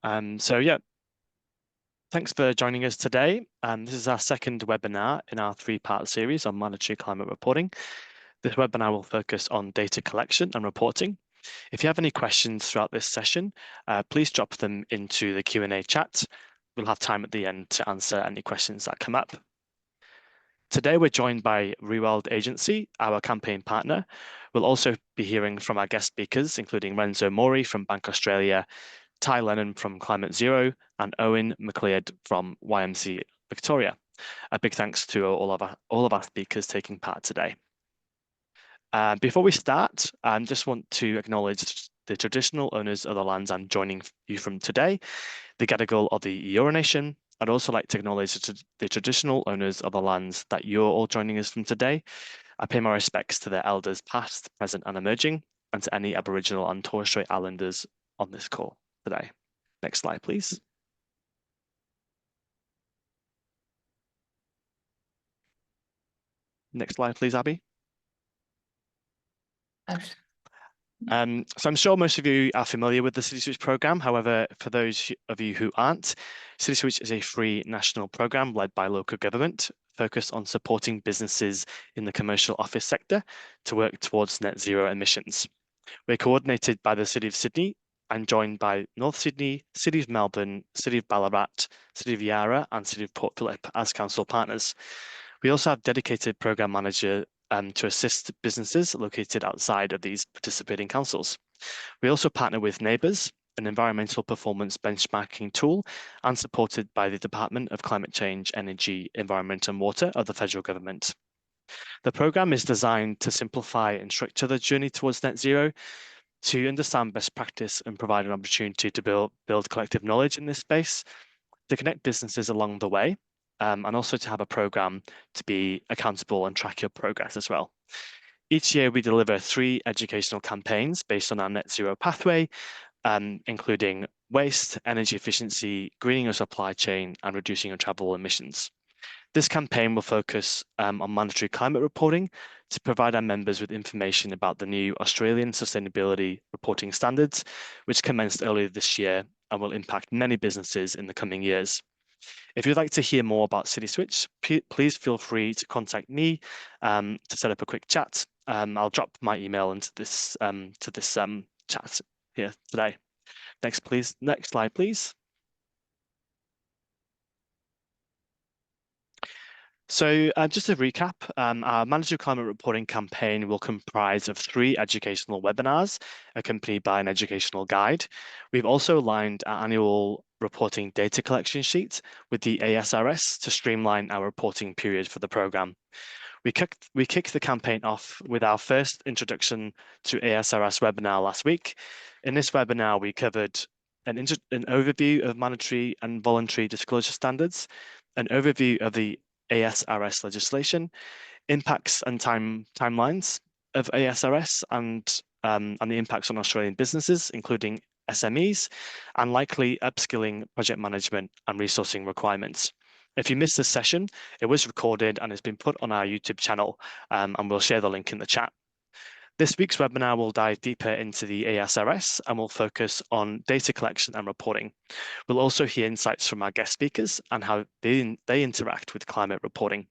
Yeah, thanks for joining us today. This is our second webinar in our three-part series on monetary climate reporting. This webinar will focus on data collection and reporting. If you have any questions throughout this session, please drop them into the Q&A chat. We'll have time at the end to answer any questions that come up. Today, we're joined by Reworld Agency, our campaign partner. We'll also be hearing from our guest speakers, including Renzo Mori from Bank Australia, Ty Lennon from Climate Zero, and Owen McLeod from YMCA Victoria. A big thanks to all of our speakers taking part today. Before we start, I just want to acknowledge the traditional owners of the lands I'm joining you from today, the Gadigal of the Eora Nation. I'd also like to acknowledge the traditional owners of the lands that you're all joining us from today. I pay my respects to their elders past, present and emerging, and to any Aboriginal and Torres Strait Islanders on this call today. Next slide, please. Next slide, please, Abby. So I'm sure most of you are familiar with the CitySwitch program. However, for those of you who aren't, CitySwitch is a free national program led by local government focused on supporting businesses in the commercial office sector to work towards net zero emissions. We're coordinated by the City of Sydney and joined by North Sydney, City of Melbourne, City of Ballarat, City of Yarra and City of Port Phillip as council partners. We also have dedicated program manager to assist businesses located outside of these participating councils. We also partner with Neighbours, an environmental performance benchmarking tool, and supported by the Department of Climate Change, Energy, Environment and Water of the federal government. The programme is designed to simplify and structure the journey towards net zero, to understand best practice and provide an opportunity to build collective knowledge in this space, to connect businesses along the way, and also to have a programme to be accountable and track your progress as well. Each year we deliver 3 educational campaigns based on our net zero pathway, including waste, energy efficiency, greening your supply chain, and reducing your travel emissions. This campaign will focus on monetary climate reporting to provide our members with information about the new Australian Sustainability Reporting Standards, which commenced earlier this year and will impact many businesses in the coming years. If you'd like to hear more about CitySwitch, please feel free to contact me to set up a quick chat. I'll drop my email into this chat here today. Next slide, please. So just to recap, our Monetary Climate Reporting campaign will comprise of 3 educational webinars accompanied by an educational guide. We've also aligned our annual reporting data collection sheet with the ASRS to streamline our reporting period for the programme. We kicked the campaign off with our first introduction to ASRS webinar last week. In this webinar, we covered an overview of monetary and voluntary disclosure standards, an overview of the ASRS legislation, impacts and timelines of ASRS and the impacts on Australian businesses, including SMEs, and likely upskilling, project management and resourcing requirements. If you missed this session, it was recorded and has been put on our YouTube channel, and we'll share the link in the chat. This week's webinar will dive deeper into the ASRS and will focus on data collection and reporting. We'll also hear insights from our guest speakers and how they interact with climate reporting.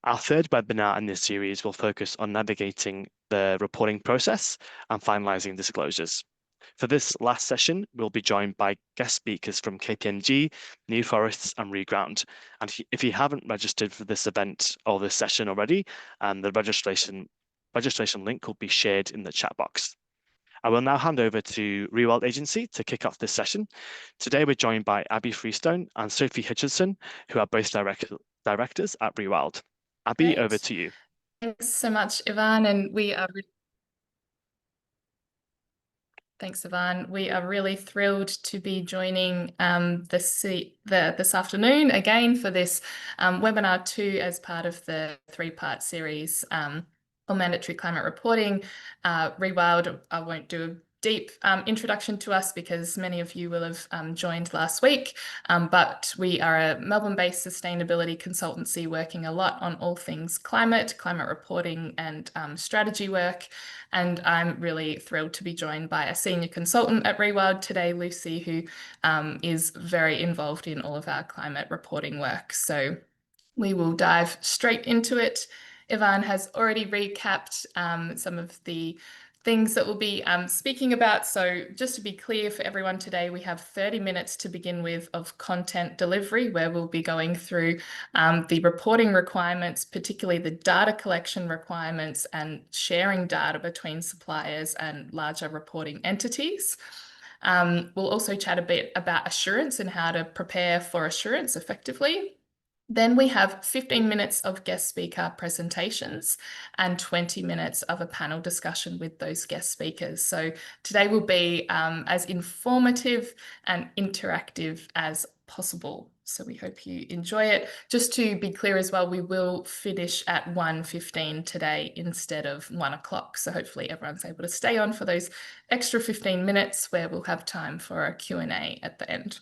Our third webinar in this series will focus on navigating the reporting process and finalising disclosures. For this last session, we'll be joined by guest speakers from KPMG, New Forests and Reground. And if you haven't registered for this event or this session already, the registration link will be shared in the chat box. I will now hand over to Reworld Agency to kick off this session. Today, we're joined by Abby Freestone and Sophie Hutchinson, who are both directors at Reworld. Abby, Great. over to you. Thanks so much, Ivan, and Thanks, Ivan. We are really thrilled to be joining this afternoon again for this webinar 2 as part of the 3-part series on mandatory climate reporting. Reworld, I won't do deep introduction to us because many of you will have joined last week, but we are a Melbourne-based sustainability consultancy working a lot on all things climate reporting and strategy work. And I'm really thrilled to be joined by a senior consultant at Rewild today, Lucy, who is very involved in all of our climate reporting work. So we will dive straight into it. Ivan has already recapped some of the things that we'll be speaking about. So just to be clear for everyone today, we have 30 minutes to begin with of content delivery, where we'll be going through the reporting requirements, particularly the data collection requirements and sharing data between suppliers and larger reporting entities. We'll also chat a bit about assurance and how to prepare for assurance effectively. Then we have 15 minutes of guest speaker presentations and 20 minutes of a panel discussion with those guest speakers. So today will be as informative and interactive as possible. So we hope you enjoy it. Just to be clear as well, we will finish at 1:15 today instead of 1 o'clock. So hopefully everyone's able to stay on for those extra 15 minutes where we'll have time for a Q&A at the end.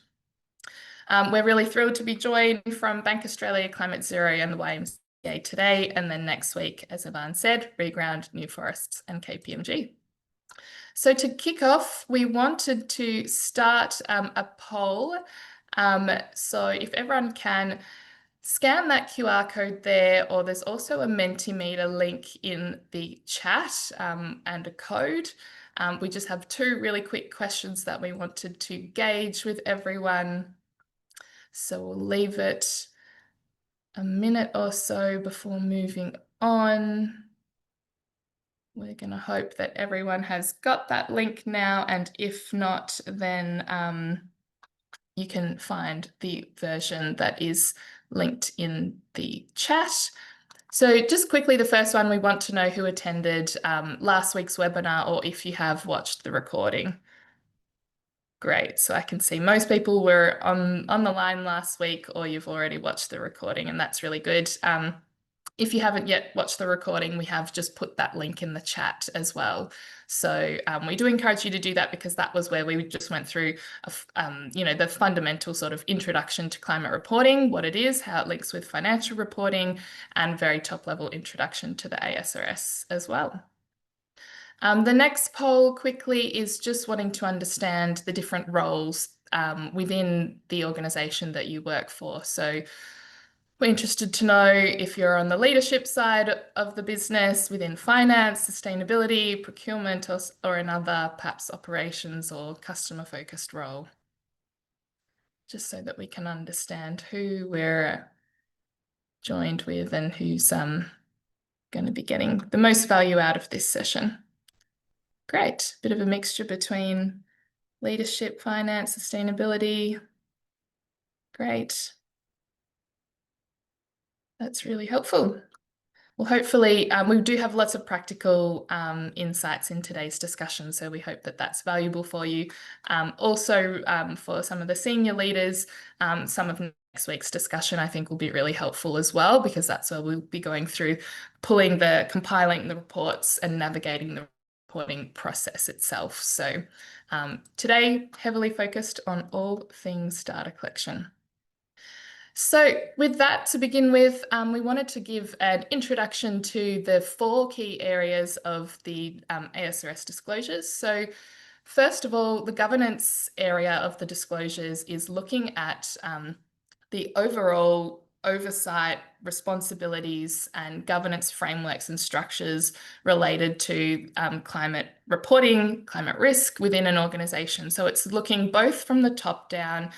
We're really thrilled to be joined from Bank Australia, Climate Zero and the YMCA today. And then next week, as Ivan said, Reground, New Forests and KPMG. So to kick off, we wanted to start a poll. So if everyone can scan that QR code there, or there's also a Mentimeter link in the chat and a code. We just have two really quick questions that we wanted to gauge with everyone. So we'll leave it a minute or so before moving on. We're going to hope that everyone has got that link now, and if not, then you can find the version that is linked in the chat. So just quickly, the first one, we want to know who attended last week's webinar or if you have watched the recording. Great. So I can see most people were on the line last week, or you've already watched the recording, and that's really good. If you haven't yet watched the recording, we have just put that link in the chat as well. So we do encourage you to do that, because that was where we just went through, the fundamental sort of introduction to climate reporting, what it is, how it links with financial reporting, and very top level introduction to the ASRS as well. The next poll quickly is just wanting to understand the different roles within the organisation that you work for. So we're interested to know if you're on the leadership side of the business, within finance, sustainability, procurement, or another perhaps operations or customer focused role. Just so that we can understand who we're joined with and who's going to be getting the most value out of this session. Great, bit of a mixture between leadership, finance, sustainability. Great. That's really helpful. Well, hopefully we do have lots of practical insights in today's discussion, so we hope that that's valuable for you. Also, for some of the senior leaders, some of next week's discussion I think will be really helpful as well, because that's where we'll be going through compiling the reports and navigating the reporting process itself. So today, heavily focused on all things data collection. So with that to begin with, we wanted to give an introduction to the 4 key areas of the ASRS disclosures. So first of all, the governance area of the disclosures is looking at the overall oversight, responsibilities and governance frameworks and structures related to climate reporting, climate risk within an organisation. So it's looking both from the top down,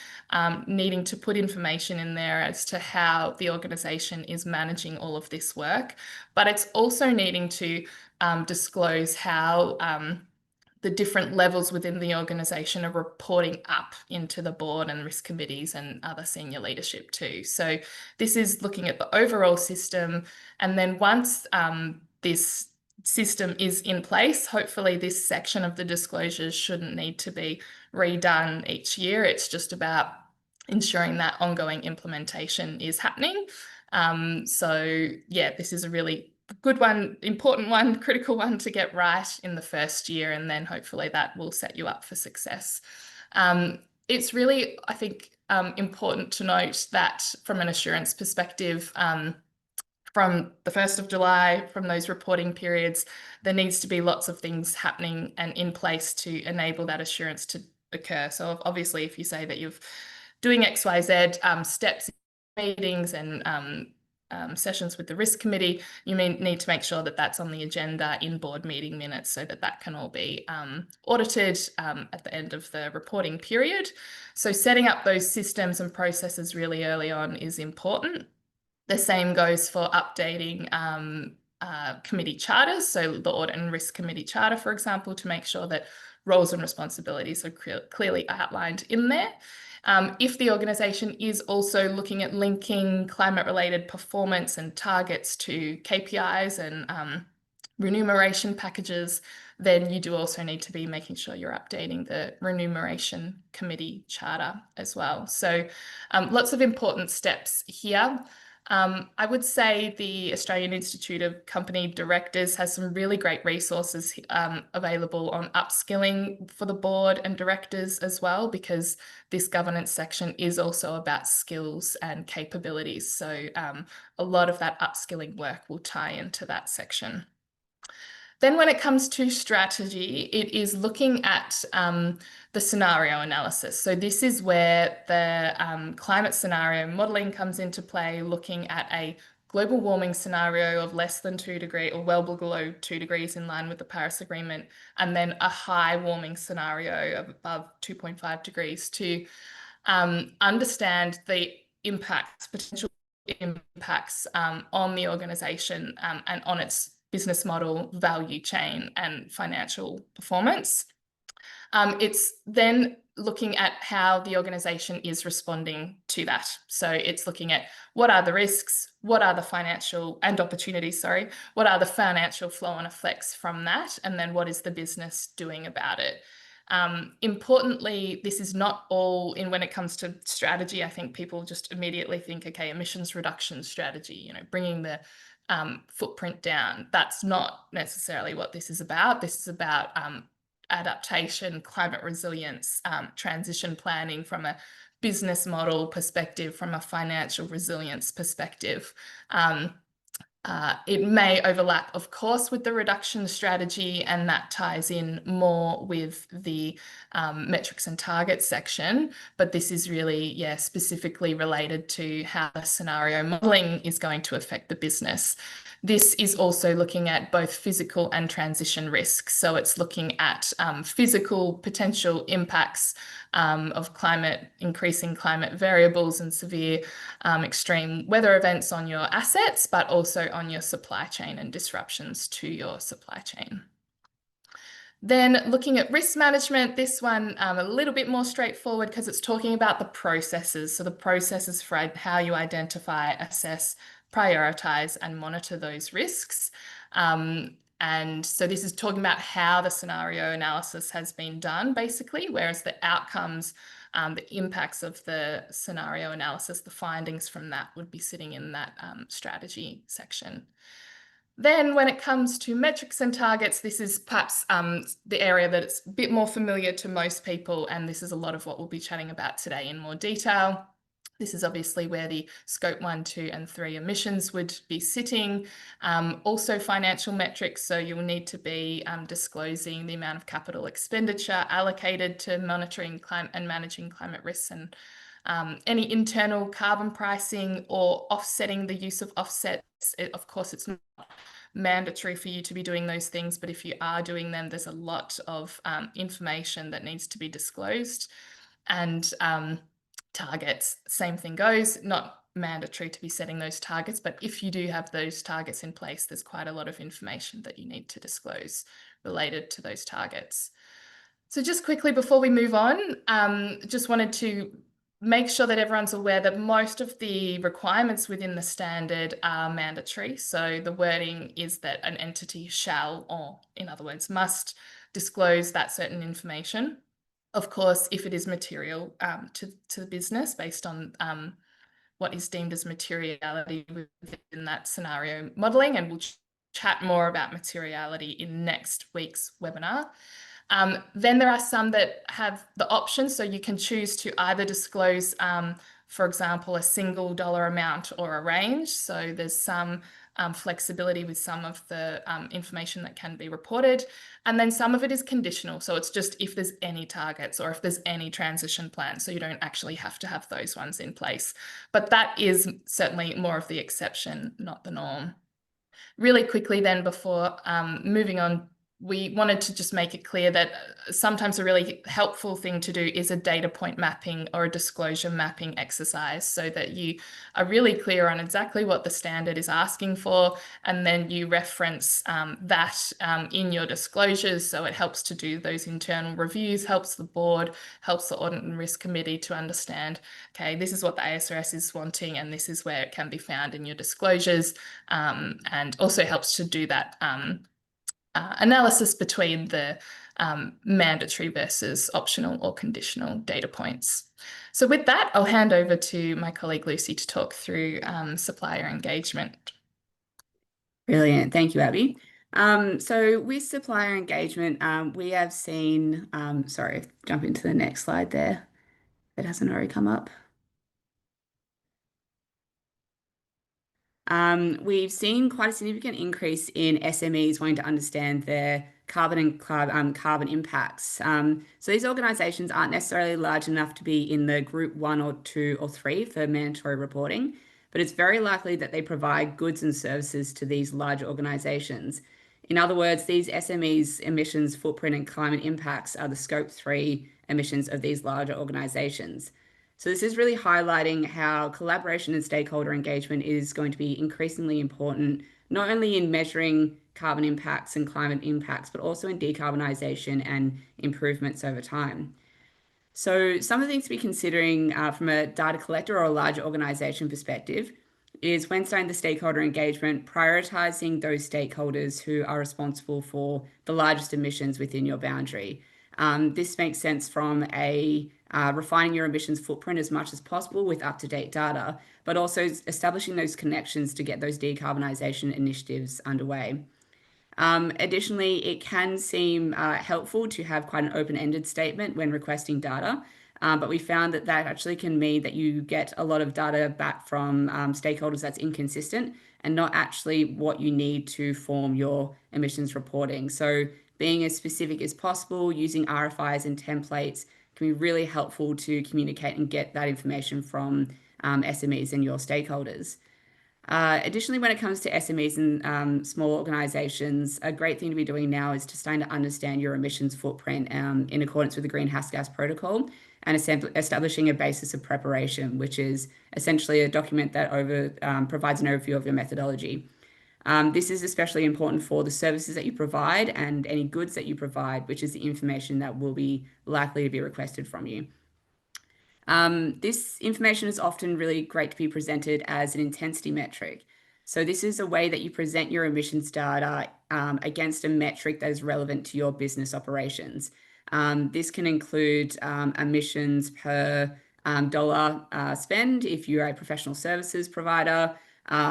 needing to put information in there as to how the organisation is managing all of this work, but it's also needing to disclose how the different levels within the organisation are reporting up into the board and risk committees and other senior leadership too. So this is looking at the overall system. And then once this system is in place, hopefully this section of the disclosures shouldn't need to be redone each year. It's just about ensuring that ongoing implementation is happening. So yeah, this is a really good one, important one, critical one to get right in the first year, and then hopefully that will set you up for success. It's really, I think, important to note that from an assurance perspective, from the 1st of July, from those reporting periods, there needs to be lots of things happening and in place to enable that assurance to occur. So obviously, if you say that you're doing XYZ steps, meetings and sessions with the risk committee, you need to make sure that that's on the agenda in board meeting minutes so that that can all be audited at the end of the reporting period. So setting up those systems and processes really early on is important. The same goes for updating committee charters. So the Audit and Risk Committee Charter, for example, to make sure that roles and responsibilities are clearly outlined in there. If the organisation is also looking at linking climate-related performance and targets to KPIs and remuneration packages, then you do also need to be making sure you're updating the Remuneration Committee Charter as well. So lots of important steps here. I would say the Australian Institute of Company Directors has some really great resources available on upskilling for the board and directors as well, because this governance section is also about skills and capabilities. So a lot of that upskilling work will tie into that section. Then when it comes to strategy, it is looking at the scenario analysis. So this is where the climate scenario modelling comes into play, looking at a global warming scenario of less than 2 degrees or well below 2 degrees in line with the Paris Agreement, and then a high warming scenario of above 2.5 degrees to understand the impacts, potential impacts on the organisation and on its business model, value chain, and financial performance. It's then looking at how the organisation is responding to that. So it's looking at what are the risks, what are the financial and opportunities, sorry, what are the financial flow and effects from that, and then what is the business doing about it. Importantly, this is not all in when it comes to strategy. I think people just immediately think, okay, emissions reduction strategy, bringing the footprint down. That's not necessarily what this is about. This is about adaptation, climate resilience, transition planning from a business model perspective, from a financial resilience perspective. It may overlap, of course, with the reduction strategy, and that ties in more with the metrics and targets section. But this is really, specifically related to how the scenario modelling is going to affect the business. This is also looking at both physical and transition risks. So it's looking at physical potential impacts of increasing climate variables and severe extreme weather events on your assets, but also on your supply chain and disruptions to your supply chain. Then looking at risk management, this one a little bit more straightforward because it's talking about the processes. So the processes for how you identify, assess, prioritize and monitor those risks. And so this is talking about how the scenario analysis has been done, basically, whereas the outcomes, the impacts of the scenario analysis, the findings from that would be sitting in that strategy section. Then when it comes to metrics and targets, this is perhaps the area that it's a bit more familiar to most people, and this is a lot of what we'll be chatting about today in more detail. This is obviously where the scope 1, 2 and 3 emissions would be sitting. Also financial metrics, so you'll need to be disclosing the amount of capital expenditure allocated to monitoring climate and managing climate risks, and any internal carbon pricing or offsetting the use of offsets. Of course, it's not mandatory for you to be doing those things, but if you are doing them, there's a lot of information that needs to be disclosed. And targets, same thing goes, not mandatory to be setting those targets, but if you do have those targets in place, there's quite a lot of information that you need to disclose related to those targets. So just quickly before we move on, just wanted to make sure that everyone's aware that most of the requirements within the standard are mandatory. So the wording is that an entity shall, or in other words, must disclose that certain information. Of course, if it is material to the business based on what is deemed as materiality within that scenario modelling, and we'll chat more about materiality in next week's webinar. Then there are some that have the option, so you can choose to either disclose, for example, a single dollar amount or a range. So there's some flexibility with some of the information that can be reported. And then some of it is conditional. So it's just if there's any targets or if there's any transition plans. So you don't actually have to have those ones in place. But that is certainly more of the exception, not the norm. Really quickly then, before moving on, we wanted to just make it clear that sometimes a really helpful thing to do is a data point mapping or a disclosure mapping exercise, so that you are really clear on exactly what the standard is asking for, and then you reference that in your disclosures. So it helps to do those internal reviews, helps the board, helps the audit and risk committee to understand, okay, this is what the ASRS is wanting and this is where it can be found in your disclosures, and also helps to do that analysis between the mandatory versus optional or conditional data points. So with that, I'll hand over to my colleague Lucy to talk through supplier engagement. Brilliant. Thank you, Abby. So with supplier engagement, we have seen, sorry, jump into the next slide there. It hasn't already come up. We've seen quite a significant increase in SMEs wanting to understand their carbon and carbon impacts. So these organisations aren't necessarily large enough to be in the group 1 or 2 or 3 for mandatory reporting, but it's very likely that they provide goods and services to these large organisations. In other words, these SMEs' emissions footprint and climate impacts are the scope 3 emissions of these larger organisations. So this is really highlighting how collaboration and stakeholder engagement is going to be increasingly important, not only in measuring carbon impacts and climate impacts, but also in decarbonisation and improvements over time. So some of the things to be considering from a data collector or a larger organisation perspective is when starting the stakeholder engagement, prioritising those stakeholders who are responsible for the largest emissions within your boundary. This makes sense from a refining your emissions footprint as much as possible with up-to-date data, but also establishing those connections to get those decarbonisation initiatives underway. Additionally, it can seem helpful to have quite an open-ended statement when requesting data, but we found that that actually can mean that you get a lot of data back from stakeholders that's inconsistent and not actually what you need to form your emissions reporting. So being as specific as possible, using RFIs and templates can be really helpful to communicate and get that information from SMEs and your stakeholders. Additionally, when it comes to SMEs and small organisations, a great thing to be doing now is to starting to understand your emissions footprint in accordance with the Greenhouse Gas Protocol and establishing a basis of preparation, which is essentially a document that provides an overview of your methodology. This is especially important for the services that you provide and any goods that you provide, which is the information that will be likely to be requested from you. This information is often really great to be presented as an intensity metric. So this is a way that you present your emissions data against a metric that is relevant to your business operations. This can include emissions per dollar spend if you're a professional services provider,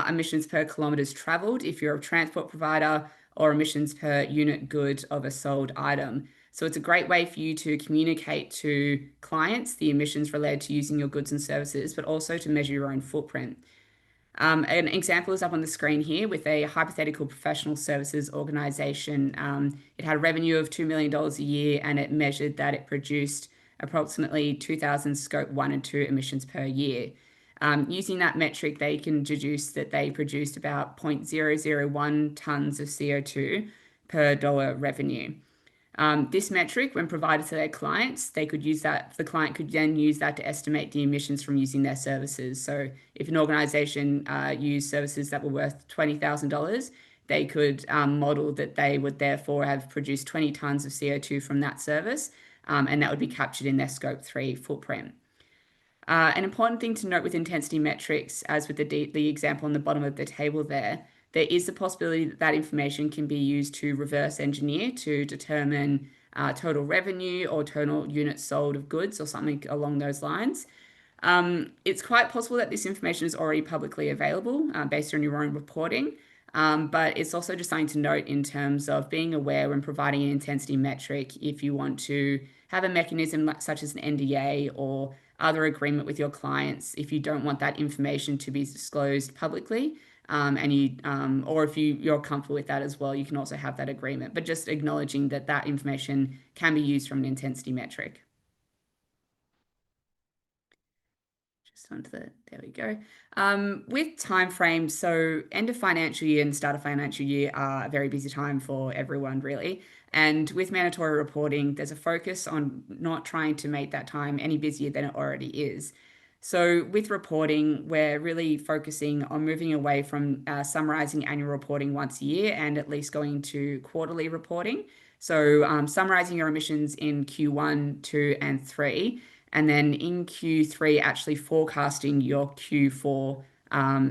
emissions per kilometres travelled if you're a transport provider, or emissions per unit good of a sold item. So it's a great way for you to communicate to clients the emissions related to using your goods and services, but also to measure your own footprint. An example is up on the screen here with a hypothetical professional services organisation. It had a revenue of $2 million a year, and it measured that it produced approximately 2,000 scope 1 and 2 emissions per year. Using that metric, they can deduce that they produced about 0.001 tonnes of CO2 per dollar revenue. This metric, when provided to their clients, they could use that, the client could then use that to estimate the emissions from using their services. So if an organisation used services that were worth $20,000, they could model that they would therefore have produced 20 tonnes of CO2 from that service, and that would be captured in their scope 3 footprint. An important thing to note with intensity metrics, as with the example on the bottom of the table there is the possibility that that information can be used to reverse engineer to determine total revenue or total units sold of goods or something along those lines. It's quite possible that this information is already publicly available based on your own reporting, But it's also just something to note in terms of being aware when providing an intensity metric if you want to have a mechanism such as an NDA or other agreement with your clients if you don't want that information to be disclosed publicly. Or if you're comfortable with that as well, you can also have that agreement, but just acknowledging that that information can be used from an intensity metric. Just onto there we go. With timeframes, so end of financial year and start of financial year are a very busy time for everyone, really. And with mandatory reporting, there's a focus on not trying to make that time any busier than it already is. So with reporting, we're really focusing on moving away from summarizing annual reporting once a year and at least going to quarterly reporting. So summarizing your emissions in Q1, 2, and 3, and then in Q3 actually forecasting your Q4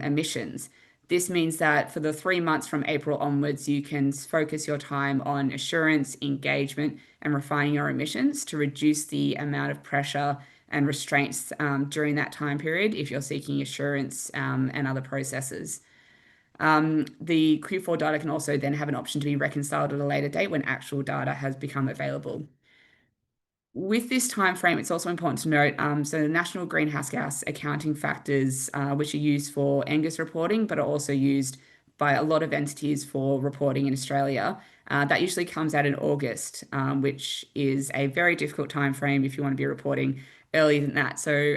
emissions. This means that for the 3 months from April onwards, you can focus your time on assurance, engagement, and refining your emissions to reduce the amount of pressure and restraints during that time period if you're seeking assurance and other processes. The Q4 data can also then have an option to be reconciled at a later date when actual data has become available. With this time frame, it's also important to note, so the national greenhouse gas accounting factors, which are used for NGUS reporting, but are also used by a lot of entities for reporting in Australia, that usually comes out in August, which is a very difficult time frame if you want to be reporting earlier than that. So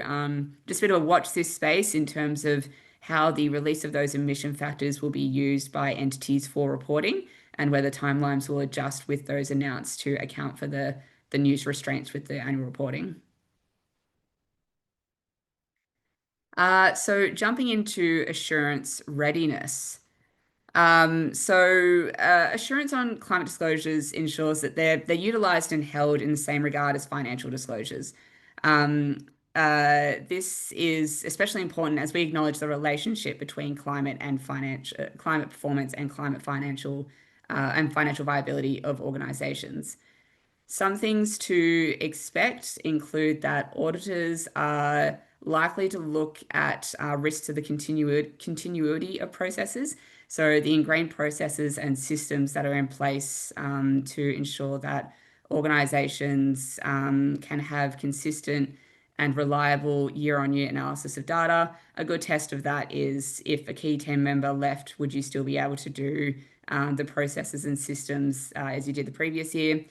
just a bit of a watch this space in terms of how the release of those emission factors will be used by entities for reporting and whether timelines will adjust with those announced to account for the news restraints with the annual reporting. So jumping into assurance readiness. Assurance on climate disclosures ensures that they're utilized and held in the same regard as financial disclosures. This is especially important as we acknowledge the relationship between climate performance and financial viability of organizations. Some things to expect include that auditors are likely to look at risks to the continuity of processes. So the ingrained processes and systems that are in place to ensure that organizations can have consistent and reliable year-on-year analysis of data. A good test of that is if a key team member left, would you still be able to do the processes and systems as you did the previous year?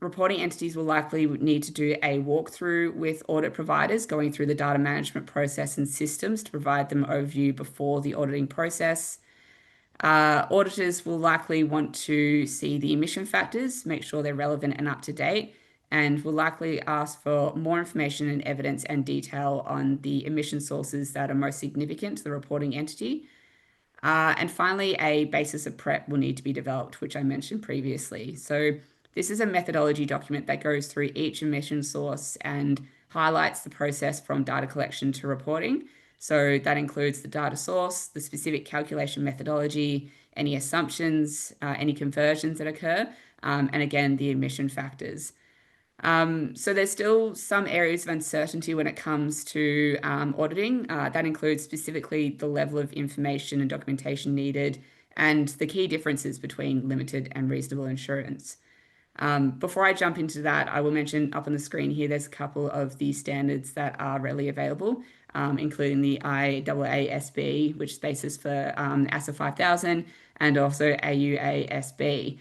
Reporting entities will likely need to do a walkthrough with audit providers, going through the data management process and systems to provide them overview before the auditing process. Auditors will likely want to see the emission factors, make sure they're relevant and up to date, and will likely ask for more information and evidence and detail on the emission sources that are most significant to the reporting entity. And finally, a basis of prep will need to be developed, which I mentioned previously. So this is a methodology document that goes through each emission source and highlights the process from data collection to reporting. So that includes the data source, the specific calculation methodology, any assumptions, any conversions that occur, and again, the emission factors. So there's still some areas of uncertainty when it comes to auditing. That includes specifically the level of information and documentation needed and the key differences between limited and reasonable assurance. Before I jump into that, I will mention up on the screen here, there's a couple of the standards that are readily available, including the IAASB, which is basis for ASA 5000, and also AUASB.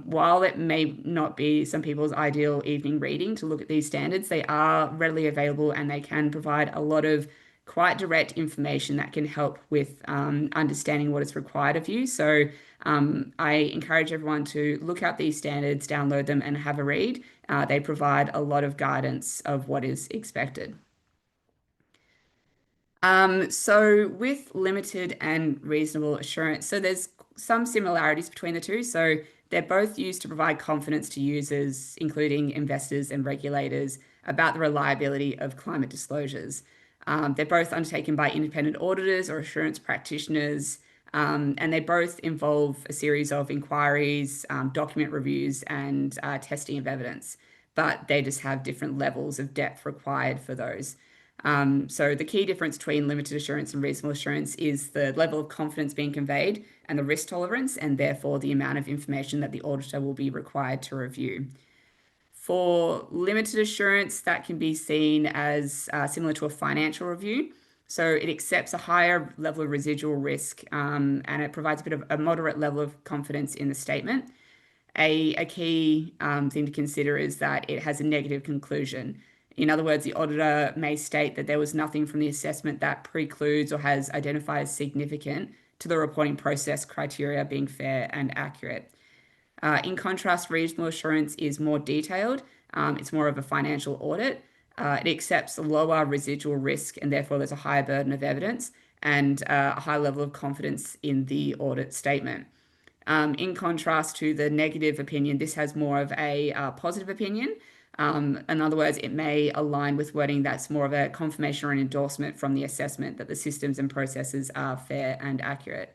While it may not be some people's ideal evening reading to look at these standards, they are readily available and they can provide a lot of quite direct information that can help with understanding what is required of you. So I encourage everyone to look out these standards, download them, and have a read. They provide a lot of guidance of what is expected. So with limited and reasonable assurance, so there's some similarities between the two. So they're both used to provide confidence to users, including investors and regulators, about the reliability of climate disclosures. They're both undertaken by independent auditors or assurance practitioners, and they both involve a series of inquiries, document reviews, and testing of evidence, but they just have different levels of depth required for those. So the key difference between limited assurance and reasonable assurance is the level of confidence being conveyed and the risk tolerance, and therefore the amount of information that the auditor will be required to review. For limited assurance, that can be seen as similar to a financial review. So it accepts a higher level of residual risk, and it provides a bit of a moderate level of confidence in the statement. A key thing to consider is that it has a negative conclusion. In other words, the auditor may state that there was nothing from the assessment that precludes or has identified as significant to the reporting process criteria being fair and accurate. In contrast, reasonable assurance is more detailed. It's more of a financial audit. It accepts a lower residual risk, and therefore there's a higher burden of evidence and a high level of confidence in the audit statement. In contrast to the negative opinion, this has more of a positive opinion. In other words, it may align with wording that's more of a confirmation or an endorsement from the assessment that the systems and processes are fair and accurate.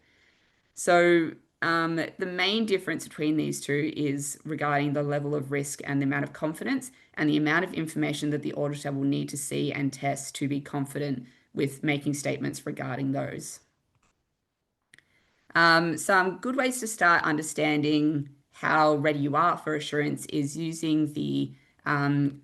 So the main difference between these two is regarding the level of risk and the amount of confidence and the amount of information that the auditor will need to see and test to be confident with making statements regarding those. Some good ways to start understanding how ready you are for assurance is using the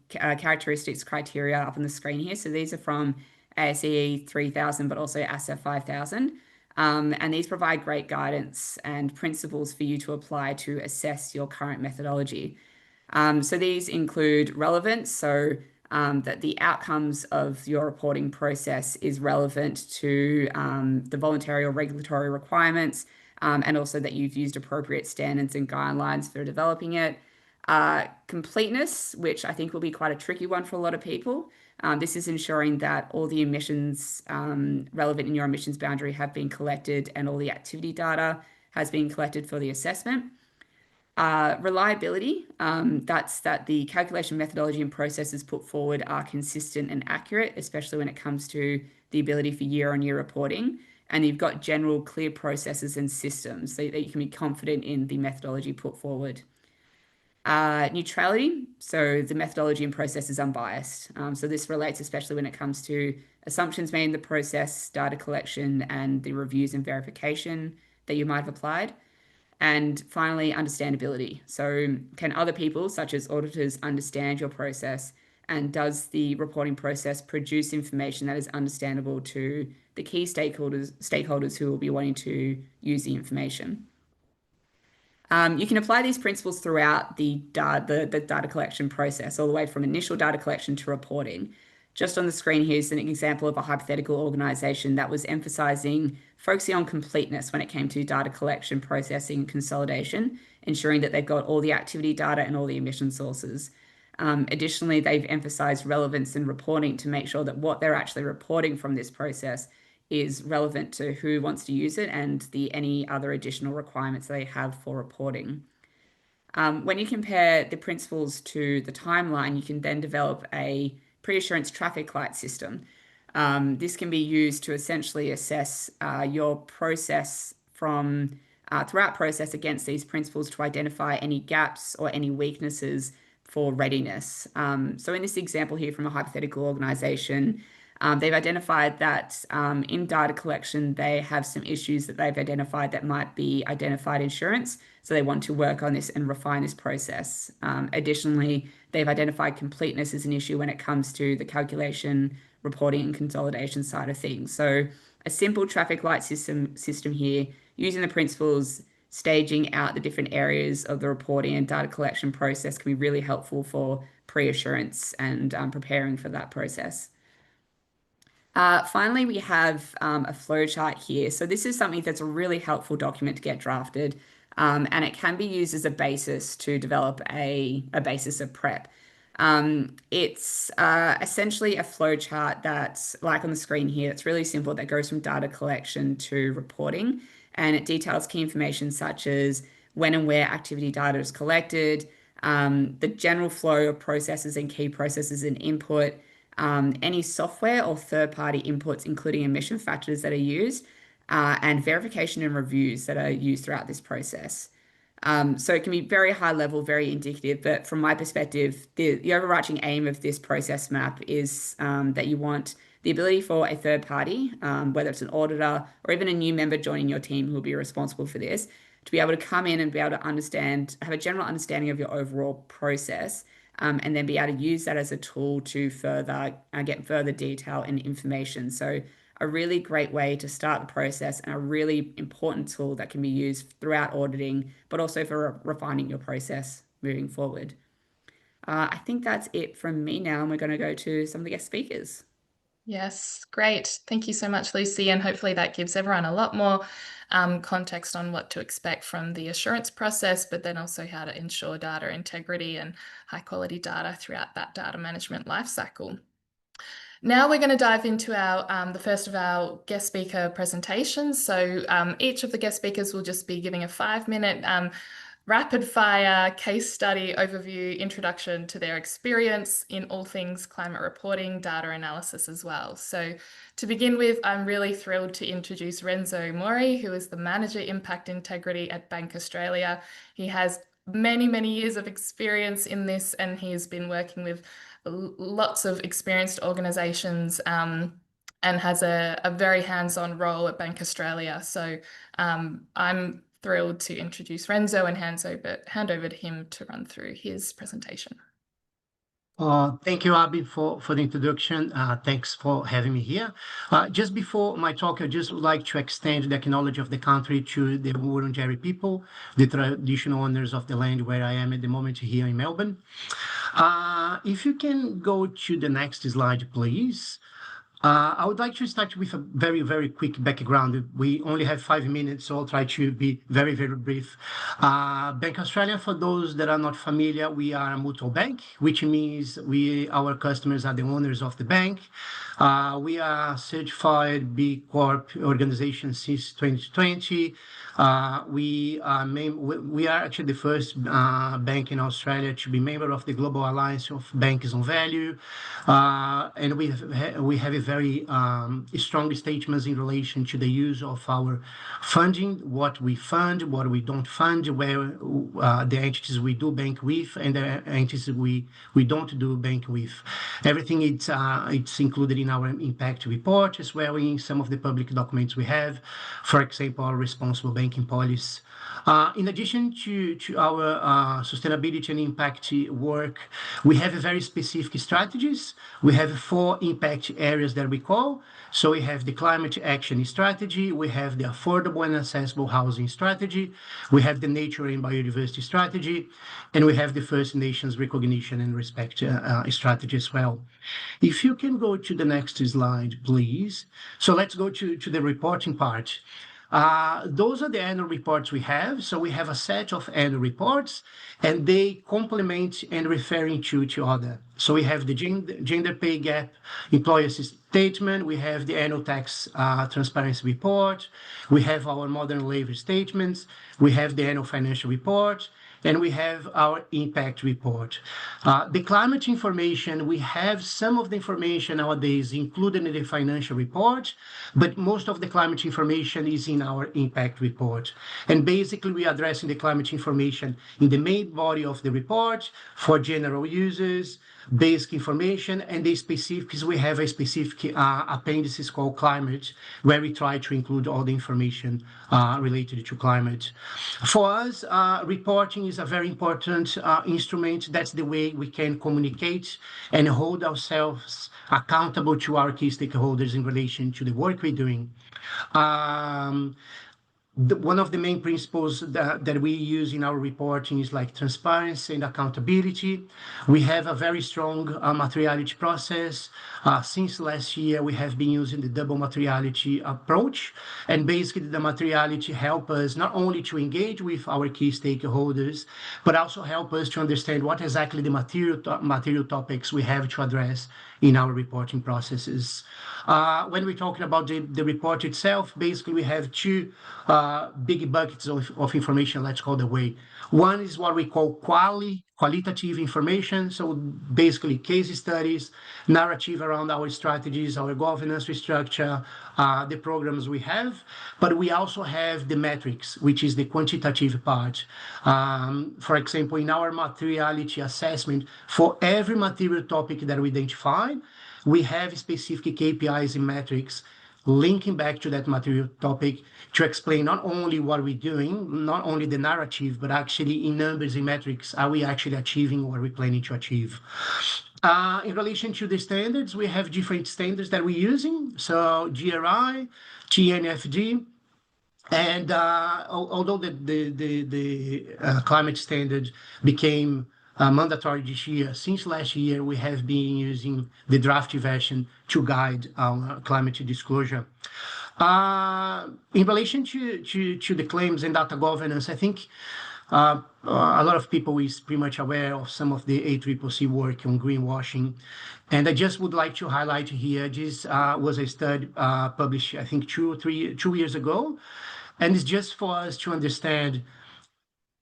characteristics criteria up on the screen here. So these are from ASCE 3000, but also ASA 5000. And these provide great guidance and principles for you to apply to assess your current methodology. So these include relevance, so that the outcomes of your reporting process is relevant to the voluntary or regulatory requirements, and also that you've used appropriate standards and guidelines for developing it. Completeness, which I think will be quite a tricky one for a lot of people. This is ensuring that all the emissions relevant in your emissions boundary have been collected and all the activity data has been collected for the assessment. Reliability, that's that the calculation methodology and processes put forward are consistent and accurate, especially when it comes to the ability for year-on-year reporting. And you've got general clear processes and systems so that you can be confident in the methodology put forward. Neutrality, so the methodology and process is unbiased. So this relates especially when it comes to assumptions made in the process, data collection, and the reviews and verification that you might have applied. And finally, understandability. So can other people, such as auditors, understand your process? And does the reporting process produce information that is understandable to the key stakeholders who will be wanting to use the information? You can apply these principles throughout the data collection process, all the way from initial data collection to reporting. Just on the screen here is an example of a hypothetical organization that was focusing on completeness when it came to data collection, processing, and consolidation, ensuring that they've got all the activity data and all the emission sources. Additionally, they've emphasized relevance in reporting to make sure that what they're actually reporting from this process is relevant to who wants to use it and any other additional requirements they have for reporting. When you compare the principles to the timeline, you can then develop a pre-assurance traffic light system. This can be used to essentially assess your process throughout process against these principles to identify any gaps or any weaknesses for readiness. So in this example here from a hypothetical organization, they've identified that in data collection, they have some issues that they've identified that might be identified insurance. So they want to work on this and refine this process. Additionally, they've identified completeness as an issue when it comes to the calculation, reporting, and consolidation side of things. So a simple traffic light system here, using the principles, staging out the different areas of the reporting and data collection process can be really helpful for pre-assurance and preparing for that process. Finally, we have a flowchart here. So this is something that's a really helpful document to get drafted, and it can be used as a basis to develop a basis of prep. It's essentially a flowchart that's like on the screen here. It's really simple, that goes from data collection to reporting, and it details key information such as when and where activity data is collected, the general flow of processes and key processes and input, any software or third-party inputs, including emission factors that are used, and verification and reviews that are used throughout this process. So it can be very high level, very indicative, but from my perspective, the overarching aim of this process map is that you want the ability for a third party, whether it's an auditor or even a new member joining your team who will be responsible for this, to be able to come in and be able to understand, have a general understanding of your overall process, and then be able to use that as a tool to further get further detail and information. So a really great way to start the process and a really important tool that can be used throughout auditing, but also for refining your process moving forward. I think that's it from me now, and we're going to go to some of the guest speakers. Yes, great. Thank you so much, Lucy. And hopefully that gives everyone a lot more context on what to expect from the assurance process, but then also how to ensure data integrity and high quality data throughout that data management lifecycle. Now we're going to dive into our the first of our guest speaker presentations. So each of the guest speakers will just be giving a 5-minute rapid fire case study overview introduction to their experience in all things climate reporting, data analysis as well. So to begin with, I'm really thrilled to introduce Renzo Mori, who is the Manager Impact Integrity at Bank Australia. He has many, many years of experience in this, and he's been working with lots of experienced organizations and has a very hands-on role at Bank Australia. So I'm thrilled to introduce Renzo and hand over to him to run through his presentation. Thank you, Abby, for the introduction. Thanks for having me here. Just before my talk, I just would like to extend the acknowledgement of the country to the Wurundjeri people, the traditional owners of the land where I am at the moment here in Melbourne. If you can go to the next slide, please. I would like to start with a very, very quick background. We only have 5 minutes, so I'll try to be very, very brief. Bank Australia, for those that are not familiar, we are a mutual bank, which means our customers are the owners of the bank. We are certified B Corp organization since 2020. We are actually the first bank in Australia to be member of the Global Alliance of Banks on Value, and we have a very strong statements in relation to the use of our funding, what we fund, what we don't fund, where the entities we do bank with, and the entities we don't do bank with. Everything it's included in our impact report, as well in some of the public documents we have, for example, our responsible banking policy. In addition to our sustainability and impact work, we have very specific strategies. We have 4 impact areas that we call. So we have the climate action strategy, we have the affordable and accessible housing strategy, we have the nature and biodiversity strategy, and we have the First Nations recognition and respect strategy as well. If you can go to the next slide, please. So let's go to the reporting part. Those are the annual reports we have. So we have a set of annual reports, and they complement and referring to each other. So we have the gender pay gap employer statement, we have the annual tax transparency report, we have our modern labor statements, we have the annual financial report, and we have our impact report. The climate information, we have some of the information nowadays included in the financial report, but most of the climate information is in our impact report. And basically, we are addressing the climate information in the main body of the report for general users, basic information, and the specifics. We have a specific appendices called climate, where we try to include all the information related to climate. For us, reporting is a very important instrument. That's the way we can communicate and hold ourselves accountable to our key stakeholders in relation to the work we're doing. One of the main principles that we use in our reporting is like transparency and accountability. We have a very strong materiality process. Since last year, we have been using the double materiality approach. And basically, the materiality help us not only to engage with our key stakeholders, but also help us to understand what exactly the material topics we have to address in our reporting processes. When we're talking about the report itself, basically we have two big buckets of information, let's call the way. One is what we call qualitative information. So basically case studies, narrative around our strategies, our governance structure, the programs we have. But we also have the metrics, which is the quantitative part. For example, in our materiality assessment, for every material topic that we identify, we have specific KPIs and metrics linking back to that material topic to explain not only what we're doing, not only the narrative, but actually in numbers and metrics, are we actually achieving what we're planning to achieve? In relation to the standards, we have different standards that we're using. So GRI, TNFD, and although the climate standard became mandatory this year, since last year, we have been using the draft version to guide our climate disclosure. In relation to the claims and data governance, I think a lot of people is pretty much aware of some of the ACCC work on greenwashing. And I just would like to highlight here, this was a study published, I think, 2 years ago. And it's just for us to understand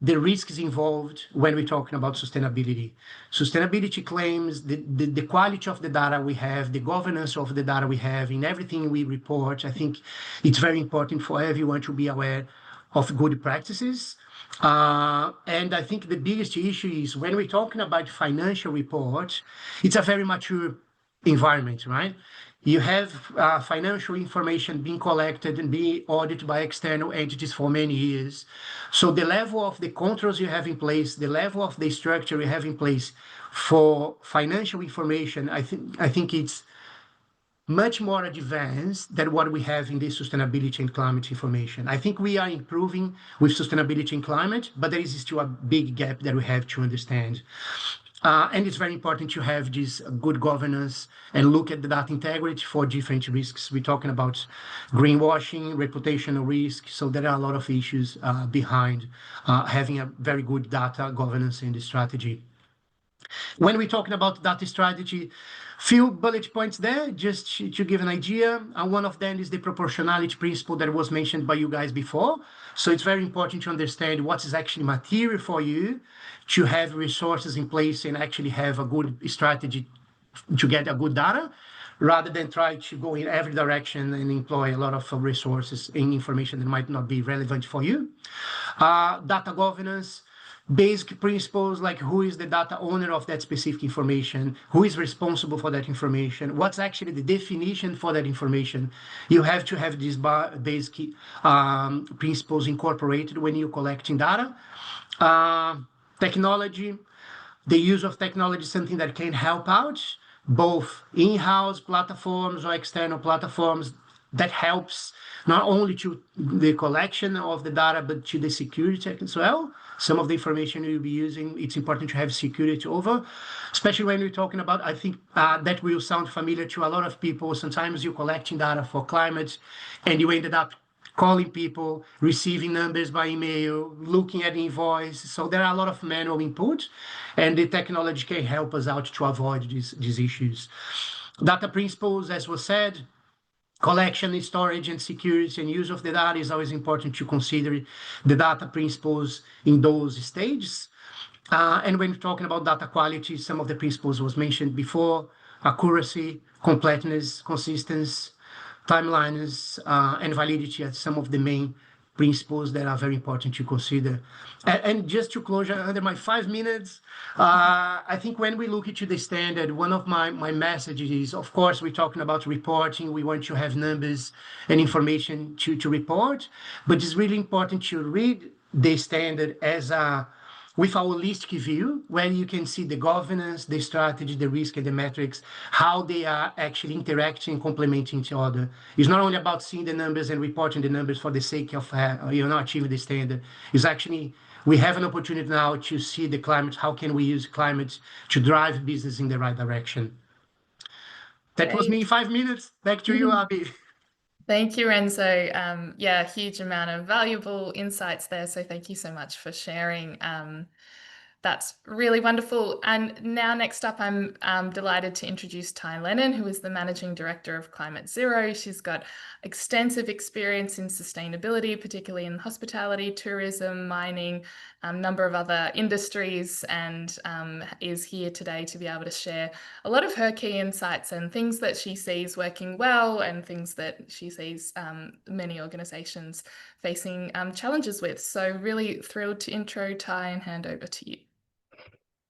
the risks involved when we're talking about sustainability. Sustainability claims, the quality of the data we have, the governance of the data we have, in everything we report. I think it's very important for everyone to be aware of good practices. And I think the biggest issue is when we're talking about financial reports, it's a very mature environment, right? You have financial information being collected and being audited by external entities for many years. So the level of the controls you have in place, the level of the structure you have in place for financial information, I think it's much more advanced than what we have in the sustainability and climate information. I think we are improving with sustainability and climate, but there is still a big gap that we have to understand. And it's very important to have this good governance and look at the data integrity for different risks. We're talking about greenwashing, reputational risk. So there are a lot of issues behind having a very good data governance in the strategy. When we're talking about data strategy, few bullet points there, just to give an idea. One of them is the proportionality principle that was mentioned by you guys before. So it's very important to understand what is actually material for you to have resources in place and actually have a good strategy to get a good data, rather than try to go in every direction and employ a lot of resources and information that might not be relevant for you. Data governance, basic principles like who is the data owner of that specific information, who is responsible for that information, what's actually the definition for that information. You have to have these basic principles incorporated when you're collecting data. Technology, the use of technology is something that can help out, both in-house platforms or external platforms that helps not only to the collection of the data, but to the security as well. Some of the information you'll be using, it's important to have security over, especially when we're talking about, I think that will sound familiar to a lot of people. Sometimes you're collecting data for climate and you ended up calling people, receiving numbers by email, looking at the invoice. So there are a lot of manual input, and the technology can help us out to avoid these issues. Data principles, as was said, collection, storage, and security and use of the data is always important to consider the data principles in those stages. And when talking about data quality, some of the principles was mentioned before: accuracy, completeness, consistency, timelines, and validity are some of the main principles that are very important to consider. And just to close under my 5 minutes, I think when we look into the standard, one of my messages is, of course, we're talking about reporting. We want to have numbers and information to report, but it's really important to read the standard as with a holistic view, where you can see the governance, the strategy, the risk, and the metrics, how they are actually interacting and complementing each other. It's not only about seeing the numbers and reporting the numbers for the sake of achieving the standard. It's actually, we have an opportunity now to see the climate. How can we use climate to drive business in the right direction? That was me in 5 minutes. Back to you, Abby. Thank you, Renzo. Yeah, huge amount of valuable insights there. So thank you so much for sharing. That's really wonderful. And now next up, I'm delighted to introduce Ty Lennon, who is the Managing Director of Climate Zero. She's got extensive experience in sustainability, particularly in hospitality, tourism, mining, a number of other industries, and is here today to be able to share a lot of her key insights and things that she sees working well and things that she sees many organisations facing challenges with. So really thrilled to intro Ty and hand over to you.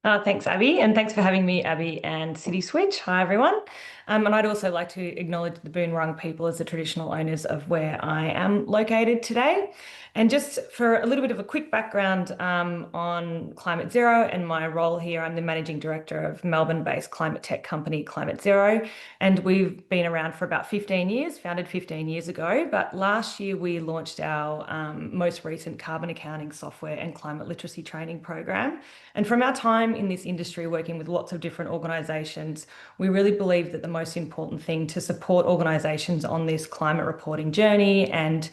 Thanks, Abby, and thanks for having me, Abby and CitySwitch. Hi, everyone. And I'd also like to acknowledge the Boon Wurrung people as the traditional owners of where I am located today. And just for a little bit of a quick background on Climate Zero and my role here, I'm the Managing Director of Melbourne-based climate tech company Climate Zero. And we've been around for about 15 years, founded 15 years ago. But last year, we launched our most recent carbon accounting software and climate literacy training program. And from our time in this industry, working with lots of different organisations, we really believe that the most important thing to support organisations on this climate reporting journey and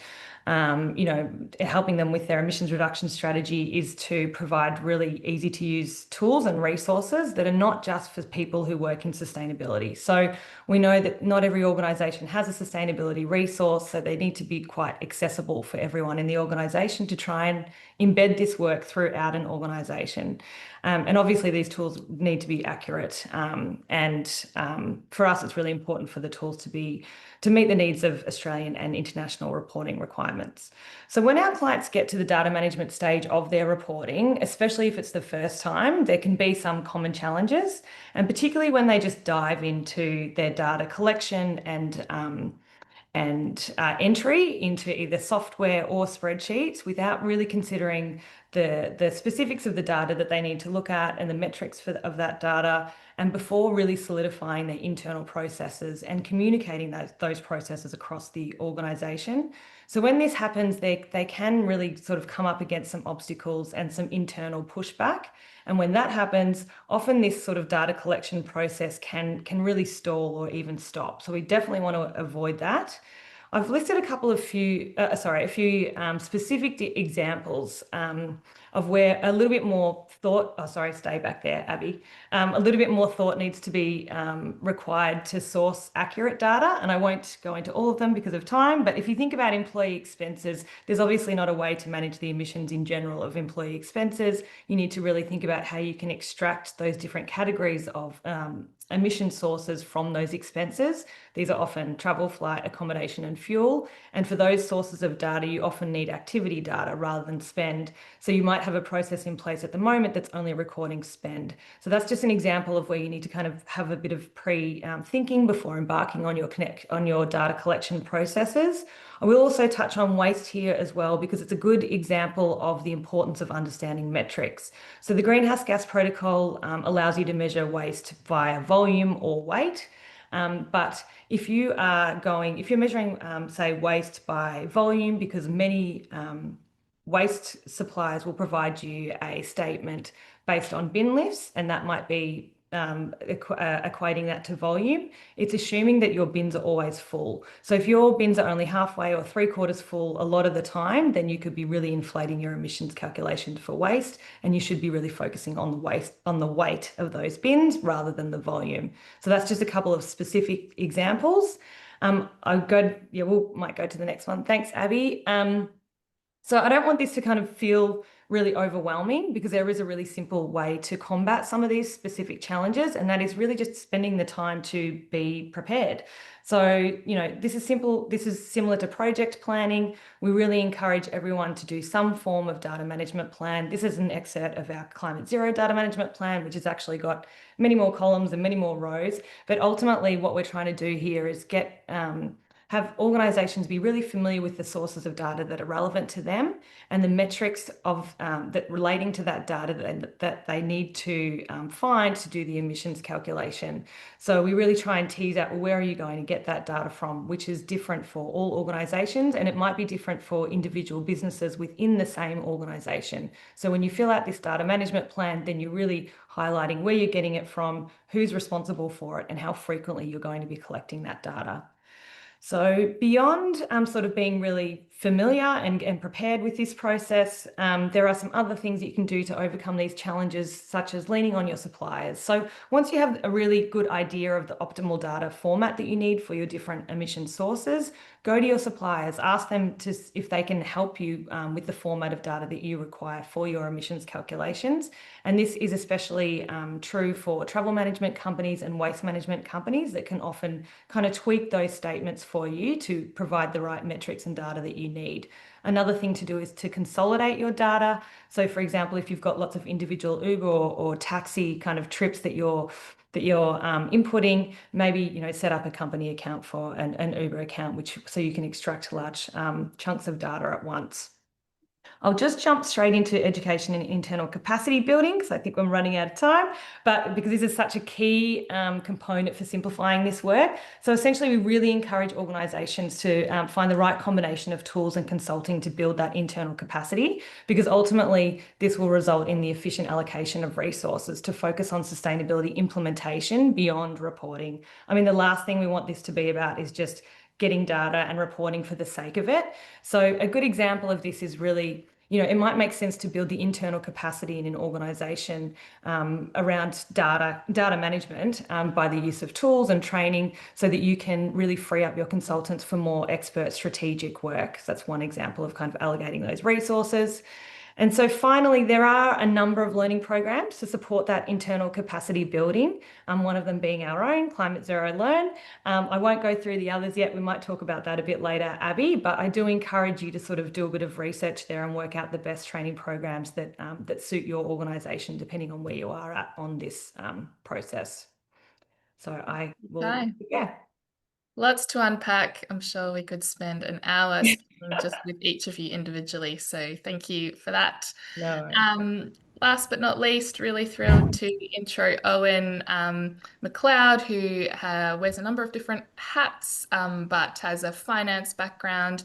helping them with their emissions reduction strategy is to provide really easy to use tools and resources that are not just for people who work in sustainability. So we know that not every organisation has a sustainability resource, so they need to be quite accessible for everyone in the organisation to try and embed this work throughout an organisation. And obviously these tools need to be accurate. For us, it's really important for the tools to meet the needs of Australian and international reporting requirements. So when our clients get to the data management stage of their reporting, especially if it's the first time, there can be some common challenges, and particularly when they just dive into their data collection and entry into either software or spreadsheets without really considering the specifics of the data that they need to look at and the metrics of that data, and before really solidifying their internal processes and communicating those processes across the organisation. So when this happens, they can really sort of come up against some obstacles and some internal pushback. And when that happens, often this sort of data collection process can really stall or even stop. So we definitely want to avoid that. I've listed a few specific examples of where a little bit more thought, stay back there, Abby. A little bit more thought needs to be required to source accurate data. And I won't go into all of them because of time, but if you think about employee expenses, there's obviously not a way to manage the emissions in general of employee expenses. You need to really think about how you can extract those different categories of emission sources from those expenses. These are often travel, flight, accommodation, and fuel. And for those sources of data, you often need activity data rather than spend. So you might have a process in place at the moment that's only recording spend. So that's just an example of where you need to kind of have a bit of thinking before embarking on your data collection processes. I will also touch on waste here as well, because it's a good example of the importance of understanding metrics. So the Greenhouse Gas Protocol allows you to measure waste via volume or weight. But if you're measuring, say, waste by volume, because many waste suppliers will provide you a statement based on bin lifts, and that might be equating that to volume, it's assuming that your bins are always full. So if your bins are only halfway or 3/4 full a lot of the time, then you could be really inflating your emissions calculations for waste, and you should be really focusing on the weight of those bins rather than the volume. So that's just a couple of specific examples. might go to the next one. Thanks, Abby. So I don't want this to kind of feel really overwhelming, because there is a really simple way to combat some of these specific challenges, and that is really just spending the time to be prepared. So, this is simple. This is similar to project planning. We really encourage everyone to do some form of data management plan. This is an excerpt of our Climate Zero data management plan, which has actually got many more columns and many more rows. But ultimately, what we're trying to do here is have organisations be really familiar with the sources of data that are relevant to them and the metrics of that relating to that data that they need to find to do the emissions calculation. So we really try and tease out, well, where are you going to get that data from, which is different for all organisations, and it might be different for individual businesses within the same organisation. So when you fill out this data management plan, then you're really highlighting where you're getting it from, who's responsible for it, and how frequently you're going to be collecting that data. So beyond sort of being really familiar and prepared with this process, there are some other things you can do to overcome these challenges, such as leaning on your suppliers. So once you have a really good idea of the optimal data format that you need for your different emission sources, go to your suppliers, ask them if they can help you with the format of data that you require for your emissions calculations. And this is especially true for travel management companies and waste management companies that can often kind of tweak those statements for you to provide the right metrics and data that you need. Another thing to do is to consolidate your data. So for example, if you've got lots of individual Uber or taxi kind of trips that you're inputting, maybe set up a company account for an Uber account, so you can extract large chunks of data at once. I'll just jump straight into education and internal capacity building because I think I'm running out of time, but because this is such a key component for simplifying this work. So essentially, we really encourage organisations to find the right combination of tools and consulting to build that internal capacity, because ultimately this will result in the efficient allocation of resources to focus on sustainability implementation beyond reporting. I mean, the last thing we want this to be about is just getting data and reporting for the sake of it. So a good example of this is really, it might make sense to build the internal capacity in an organisation around data management by the use of tools and training, so that you can really free up your consultants for more expert strategic work. So that's one example of kind of allocating those resources. And so finally, there are a number of learning programs to support that internal capacity building, one of them being our own, Climate Zero Learn. I won't go through the others yet. We might talk about that a bit later, Abby, but I do encourage you to sort of do a bit of research there and work out the best training programs that suit your organisation, depending on where you are at on this process. So I will, Lots to unpack. I'm sure we could spend an hour speaking just with each of you individually. So thank you for that. No. Last but not least, really thrilled to intro Owen McLeod, who wears a number of different hats, but has a finance background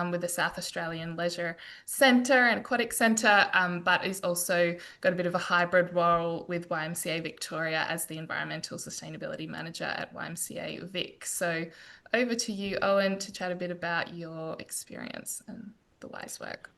with the South Australian Leisure Centre and Aquatic Centre, but is also got a bit of a hybrid role with YMCA Victoria as the Environmental Sustainability Manager at YMCA Vic. So over to you, Owen, to chat a bit about your experience and the WISE work.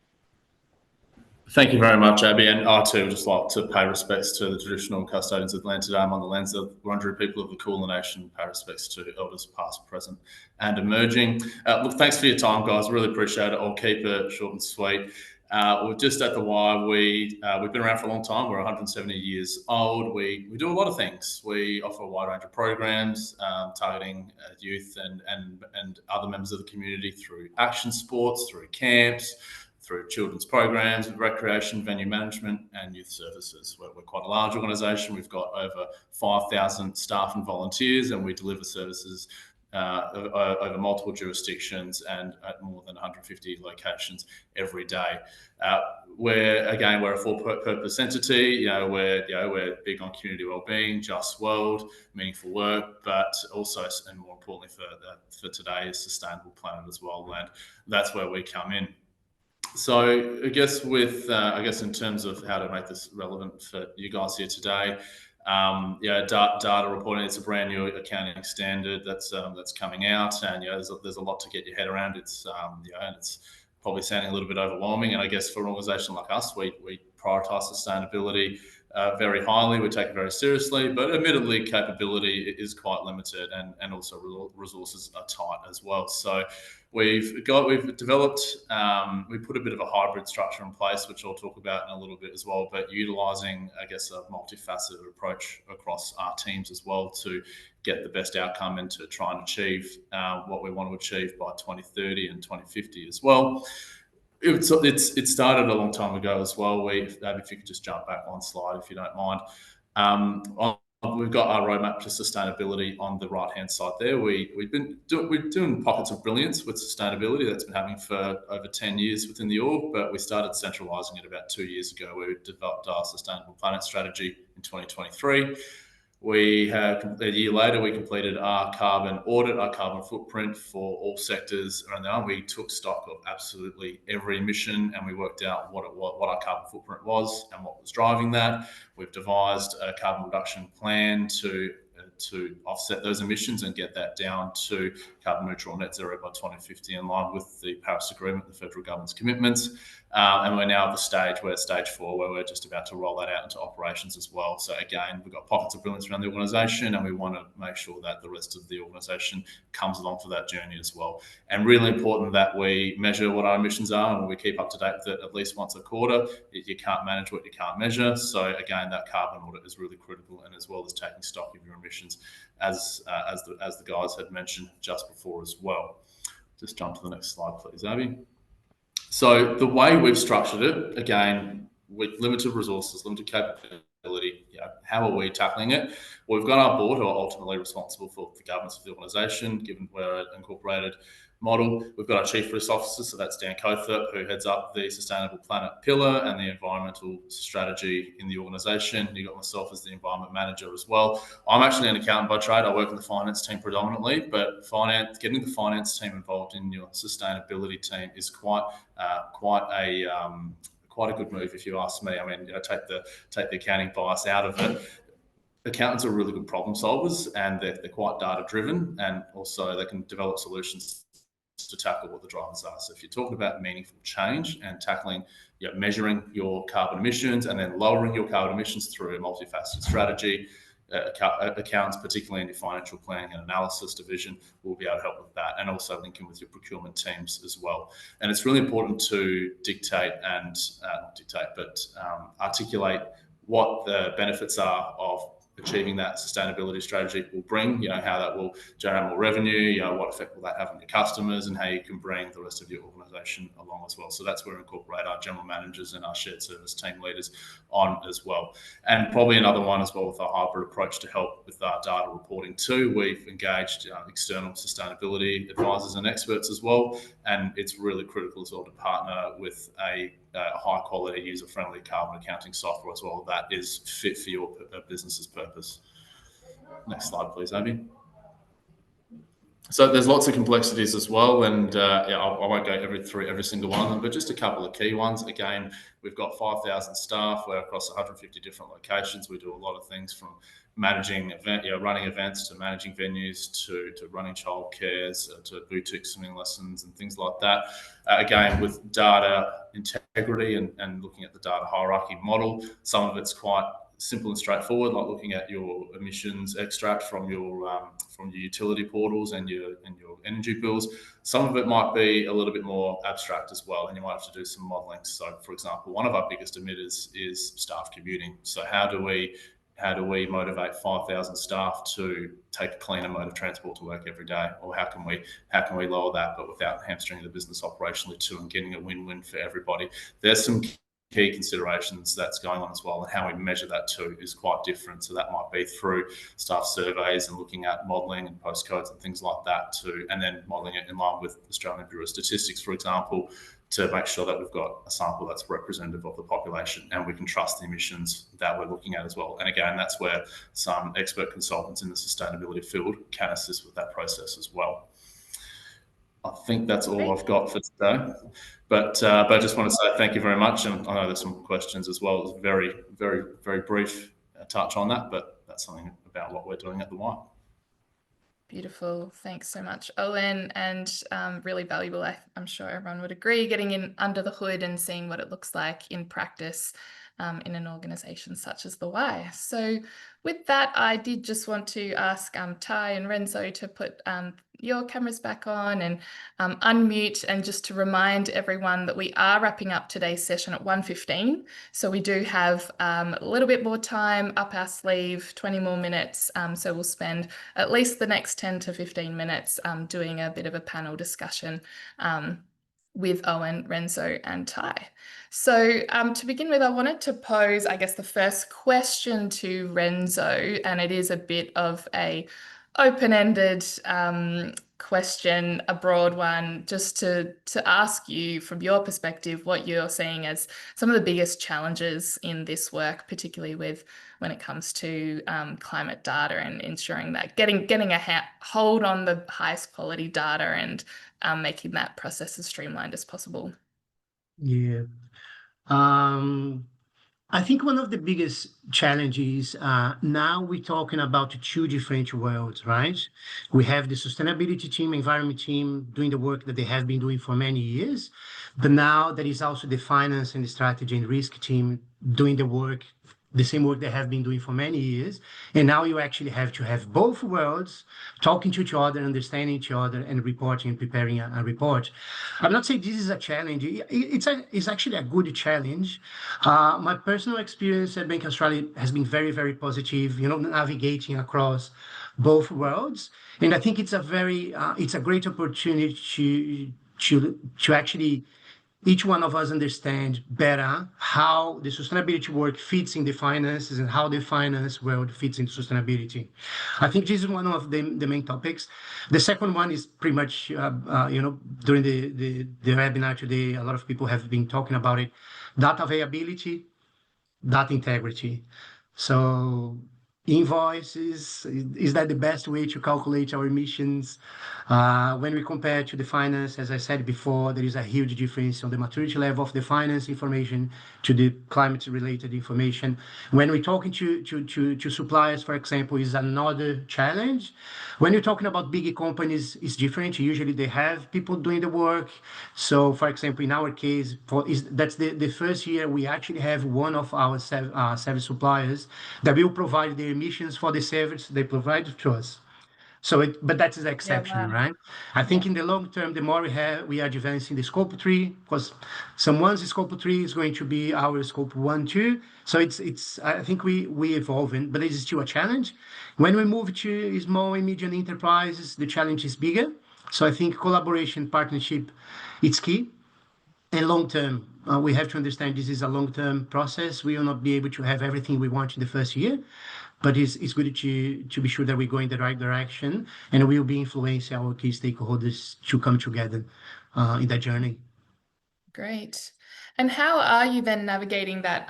Thank you very much, Abby. And I too would just like to pay respects to the traditional custodians of the land today among the lands of the Wurundjeri people of the Kulin Nation. Pay respects to elders past, present and emerging. Look, thanks for your time, guys. Really appreciate it. I'll keep it short and sweet. We're just at the Y. We've been around for a long time. We're 170 years old. We do a lot of things. We offer a wide range of programs targeting youth and other members of the community through action sports, through camps, through children's programs, recreation, venue management, and youth services. We're quite a large organisation. We've got over 5,000 staff and volunteers, and we deliver services over multiple jurisdictions and at more than 150 locations every day. We're a for-purpose entity. We're big on community wellbeing, just world, meaningful work, but also, and more importantly for today, is sustainable planet as well. And that's where we come in. So I guess in terms of how to make this relevant for you guys here today, data reporting, it's a brand new accounting standard that's coming out, and there's a lot to get your head around. It's it's probably sounding a little bit overwhelming, and I guess for an organisation like us, we prioritise sustainability very highly. We take it very seriously, but admittedly, capability is quite limited, and also resources are tight as well. So we've developed, we put a bit of a hybrid structure in place, which I'll talk about in a little bit as well, but utilising, I guess, a multifaceted approach across our teams as well to get the best outcome and to try and achieve what we want to achieve by 2030 and 2050 as well. It started a long time ago as well. If you could just jump back one slide, if you don't mind. We've got our roadmap to sustainability on the right-hand side there. We're doing pockets of brilliance with sustainability. That's been happening for over 10 years within the org, but we started centralising it about 2 years ago. We developed our Sustainable Planet strategy in 2023. A year later, we completed our carbon audit, our carbon footprint for all sectors around there. We took stock of absolutely every emission, and we worked out what our carbon footprint was and what was driving that. We've devised a carbon reduction plan to to offset those emissions and get that down to carbon neutral net zero by 2050 in line with the Paris Agreement, the federal government's commitments. And we're now at the stage where stage 4, where we're just about to roll that out into operations as well. So again, we've got pockets of brilliance around the organisation, and we want to make sure that the rest of the organisation comes along for that journey as well. And really important that we measure what our emissions are, and we keep up to date with it at least once a quarter. You can't manage what you can't measure. So again, that carbon audit is really critical, and as well as taking stock of your emissions, as the guys had mentioned just before as well. Just jump to the next slide, please, Abby. So the way we've structured it, again, with limited resources, limited capability, how are we tackling it? Well, we've got our board, who are ultimately responsible for the governance of the organisation, given we're an incorporated model. We've got our Chief Risk Officer, so that's Dan Cothert, who heads up the Sustainable Planet pillar and the environmental strategy in the organisation. You've got myself as the Environment Manager as well. I'm actually an accountant by trade. I work in the finance team predominantly, but getting the finance team involved in your sustainability team is quite a good move, if you ask me. I mean, take the accounting bias out of it. Accountants are really good problem solvers, and they're quite data driven, and also they can develop solutions to tackle what the drivers are. So if you're talking about meaningful change and tackling, measuring your carbon emissions and then lowering your carbon emissions through a multifaceted strategy, accounts, particularly in your financial planning and analysis division, will be able to help with that, and also linking with your procurement teams as well. And it's really important to articulate what the benefits are of achieving that sustainability strategy will bring, how that will generate more revenue, what effect will that have on your customers, and how you can bring the rest of your organisation along as well. So that's where we incorporate our general managers and our shared service team leaders on as well. And probably another one as well with our hybrid approach to help with our data reporting too. We've engaged external sustainability advisors and experts as well, and it's really critical as well to partner with a high quality, user-friendly carbon accounting software as well that is fit for your business's purpose. Next slide, please, Abby. So there's lots of complexities as well, and I won't go through every single one of them, but just a couple of key ones. Again, we've got 5,000 staff. We're across 150 different locations. We do a lot of things from managing running events to managing venues to running childcares to boutique swimming lessons and things like that. Again, with data integrity and looking at the data hierarchy model, some of it's quite simple and straightforward, like looking at your emissions extract from your utility portals and your energy bills. Some of it might be a little bit more abstract as well, and you might have to do some modelling. So, for example, one of our biggest emitters is staff commuting. So how do we motivate 5,000 staff to take a cleaner mode of transport to work every day? Or how can we lower that, but without hamstringing the business operationally too, and getting a win-win for everybody? There's some key considerations that's going on as well, and how we measure that too is quite different. So that might be through staff surveys and looking at modelling and postcodes and things like that too, and then modelling it in line with Australian Bureau of Statistics, for example, to make sure that we've got a sample that's representative of the population and we can trust the emissions that we're looking at as well. And again, that's where some expert consultants in the sustainability field can assist with that process as well. I think that's all I've got for today. But I just want to say thank you very much. And I know there's some questions as well. It was very, very, very brief touch on that, but that's something about what we're doing at the Y. Beautiful. Thanks so much, Owen, and really valuable. I'm sure everyone would agree, getting in under the hood and seeing what it looks like in practice in an organisation such as the Y. So with that, I did just want to ask Ty and Renzo to put your cameras back on and unmute, and just to remind everyone that we are wrapping up today's session at 1:15. So we do have a little bit more time up our sleeve, 20 more minutes. So we'll spend at least the next 10 to 15 minutes doing a bit of a panel discussion with Owen, Renzo and Ty. So to begin with, I wanted to pose, I guess, the first question to Renzo, and it is a bit of a open-ended question, a broad one, just to ask you from your perspective what you're seeing as some of the biggest challenges in this work, particularly when it comes to climate data and ensuring that getting a hold on the highest quality data and making that process as streamlined as possible. Yeah. I think one of the biggest challenges now we're talking about two different worlds, right? We have the sustainability team, environment team doing the work that they have been doing for many years, but now there is also the finance and the strategy and risk team doing the work, the same work they have been doing for many years. And now you actually have to have both worlds talking to each other, understanding each other, and reporting and preparing a report. I'm not saying this is a challenge. It's actually a good challenge. My personal experience at Bank Australia has been very, very positive, navigating across both worlds. And I think it's a great opportunity to actually each one of us understand better how the sustainability work fits in the finances and how the finance world fits into sustainability. I think this is one of the main topics. The second one is pretty much, during the webinar today, a lot of people have been talking about it, data availability, data integrity. So invoices, is that the best way to calculate our emissions? When we compare to the finance, as I said before, there is a huge difference on the maturity level of the finance information to the climate-related information. When we're talking to suppliers, for example, is another challenge. When you're talking about big companies, it's different. Usually they have people doing the work. So, for example, in our case, that's the first year we actually have one of our service suppliers that will provide the emissions for the service they provide to us. But that is the exception, wow. right? I think in the long term, the more we are advancing the scope 3, because someone's scope 3 is going to be our scope 1, 2. So I think we evolving, but it is still a challenge. When we move to small and medium enterprises, the challenge is bigger. So I think collaboration, partnership, it's key. And long term, we have to understand this is a long-term process. We will not be able to have everything we want in the first year. But it's good to be sure that we go in the right direction, and we will be influencing our key stakeholders to come together in that journey. Great. And how are you then navigating that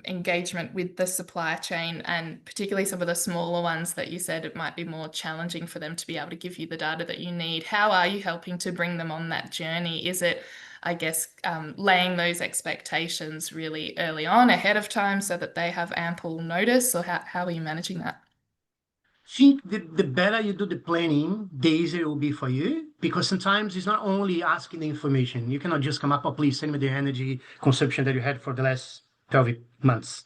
engagement with the supply chain, and particularly some of the smaller ones that you said it might be more challenging for them to be able to give you the data that you need? How are you helping to bring them on that journey? Is it, I guess, laying those expectations really early on ahead of time so that they have ample notice, or how are you managing that? I think the better you do the planning, the easier it will be for you, because sometimes it's not only asking the information. You cannot just come up, oh, please send me the energy consumption that you had for the last 12 months.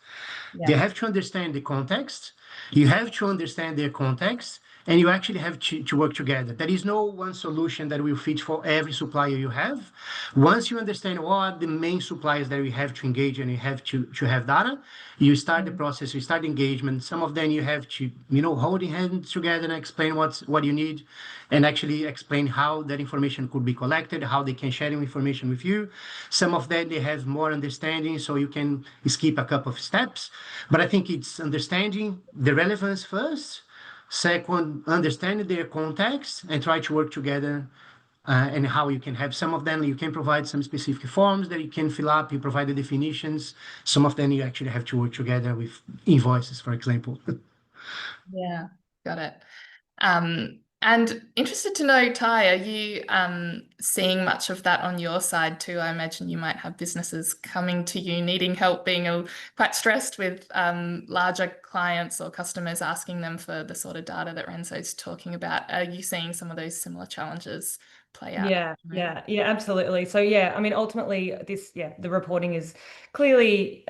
Yeah. They have to understand the context. You have to understand their context, and you actually have to work together. There is no one solution that will fit for every supplier you have. Once you understand what are the main suppliers that we have to engage and you have to have data, you start the process, you start engagement. Some of them you have to, holding hands together and explain what you need, and actually explain how that information could be collected, how they can share information with you. Some of them, they have more understanding, so you can skip a couple of steps. But I think it's understanding the relevance first. Second, understanding their context and try to work together, and how you can have some of them, you can provide some specific forms that you can fill up, you provide the definitions. Some of them you actually have to work together with invoices, for example. Yeah, got it. And interested to know, Ty, are you seeing much of that on your side too? I imagine you might have businesses coming to you needing help, being quite stressed with larger clients or customers asking them for the sort of data that Renzo's talking about. Are you seeing some of those similar challenges play out? Yeah, absolutely. So I mean, ultimately the reporting is clearly,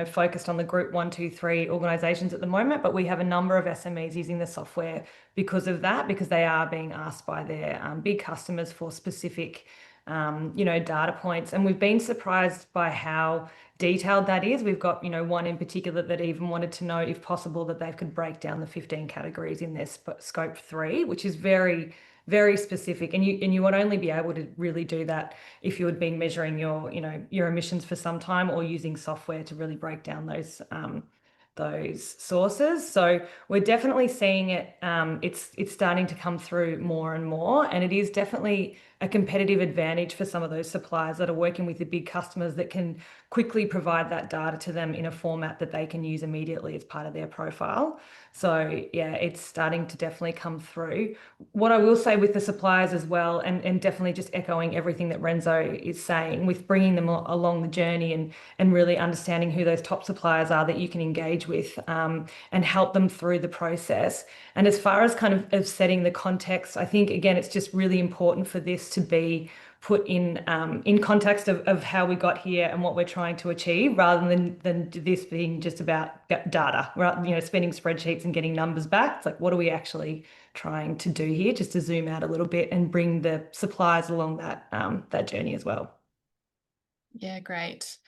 focused on the group 1, 2, 3 organizations at the moment, but we have a number of SMEs using the software because of that, because they are being asked by their big customers for specific, data points. And we've been surprised by how detailed that is. We've got, one in particular that even wanted to know, if possible, that they could break down the 15 categories in their scope 3, which is very, very specific, and you would only be able to really do that if you had been measuring your emissions for some time, or using software to really break down those sources. So we're definitely seeing it. It's starting to come through more and more, and it is definitely a competitive advantage for some of those suppliers that are working with the big customers that can quickly provide that data to them in a format that they can use immediately as part of their profile. So yeah, it's starting to definitely come through. What I will say with the suppliers as well, and definitely just echoing everything that Renzo is saying, with bringing them along the journey and really understanding who those top suppliers are that you can engage with, and help them through the process. And as far as kind of setting the context, I think again it's just really important for this to be put in context of how we got here and what we're trying to achieve, rather than this being just about data, spending spreadsheets and getting numbers back. It's like, what are we actually trying to do here? Just to zoom out a little bit and bring the suppliers along that journey as well. Yeah, great.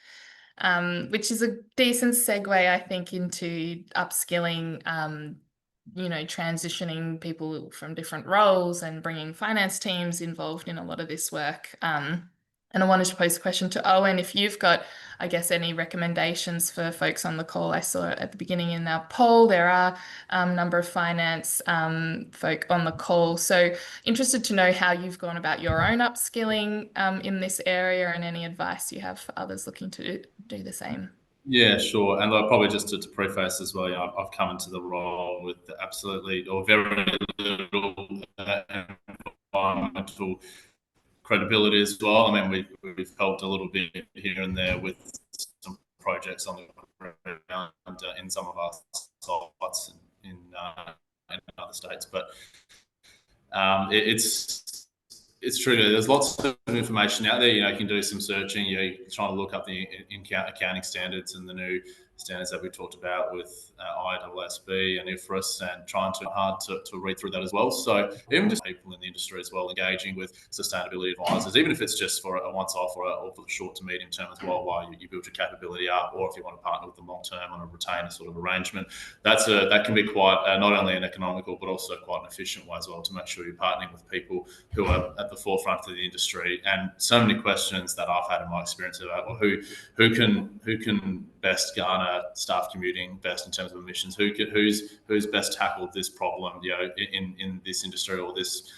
Which is a decent segue, I think, into upskilling, transitioning people from different roles and bringing finance teams involved in a lot of this work. And I wanted to pose a question to Owen, if you've got, I guess, any recommendations for folks on the call. I saw at the beginning in our poll, there are a number of finance folk on the call. So interested to know how you've gone about your own upskilling in this area, and any advice you have for others looking to do the same. Yeah, sure. And probably just to preface as well, I've come into the role with absolutely or very little environmental credibility as well. I mean, we've helped a little bit here and there with some projects on the ground in some of our sites in other states, but it's true. There's lots of information out there. You can do some searching. You're trying to look up the accounting standards and the new standards that we talked about with IASB and IFRS, and trying to hard to read through that as well. So even just people in the industry as well, engaging with sustainability advisors, even if it's just for a once-off or for the short to medium term as well, while you build your capability up, or if you want to partner with them long term on a retainer sort of arrangement, that can be quite not only an economical but also quite an efficient way as well, to make sure you're partnering with people who are at the forefront of the industry. And so many questions that I've had in my experience about, well, who can best garner staff commuting best in terms of emissions, who's best tackled this problem, in this industry, or this,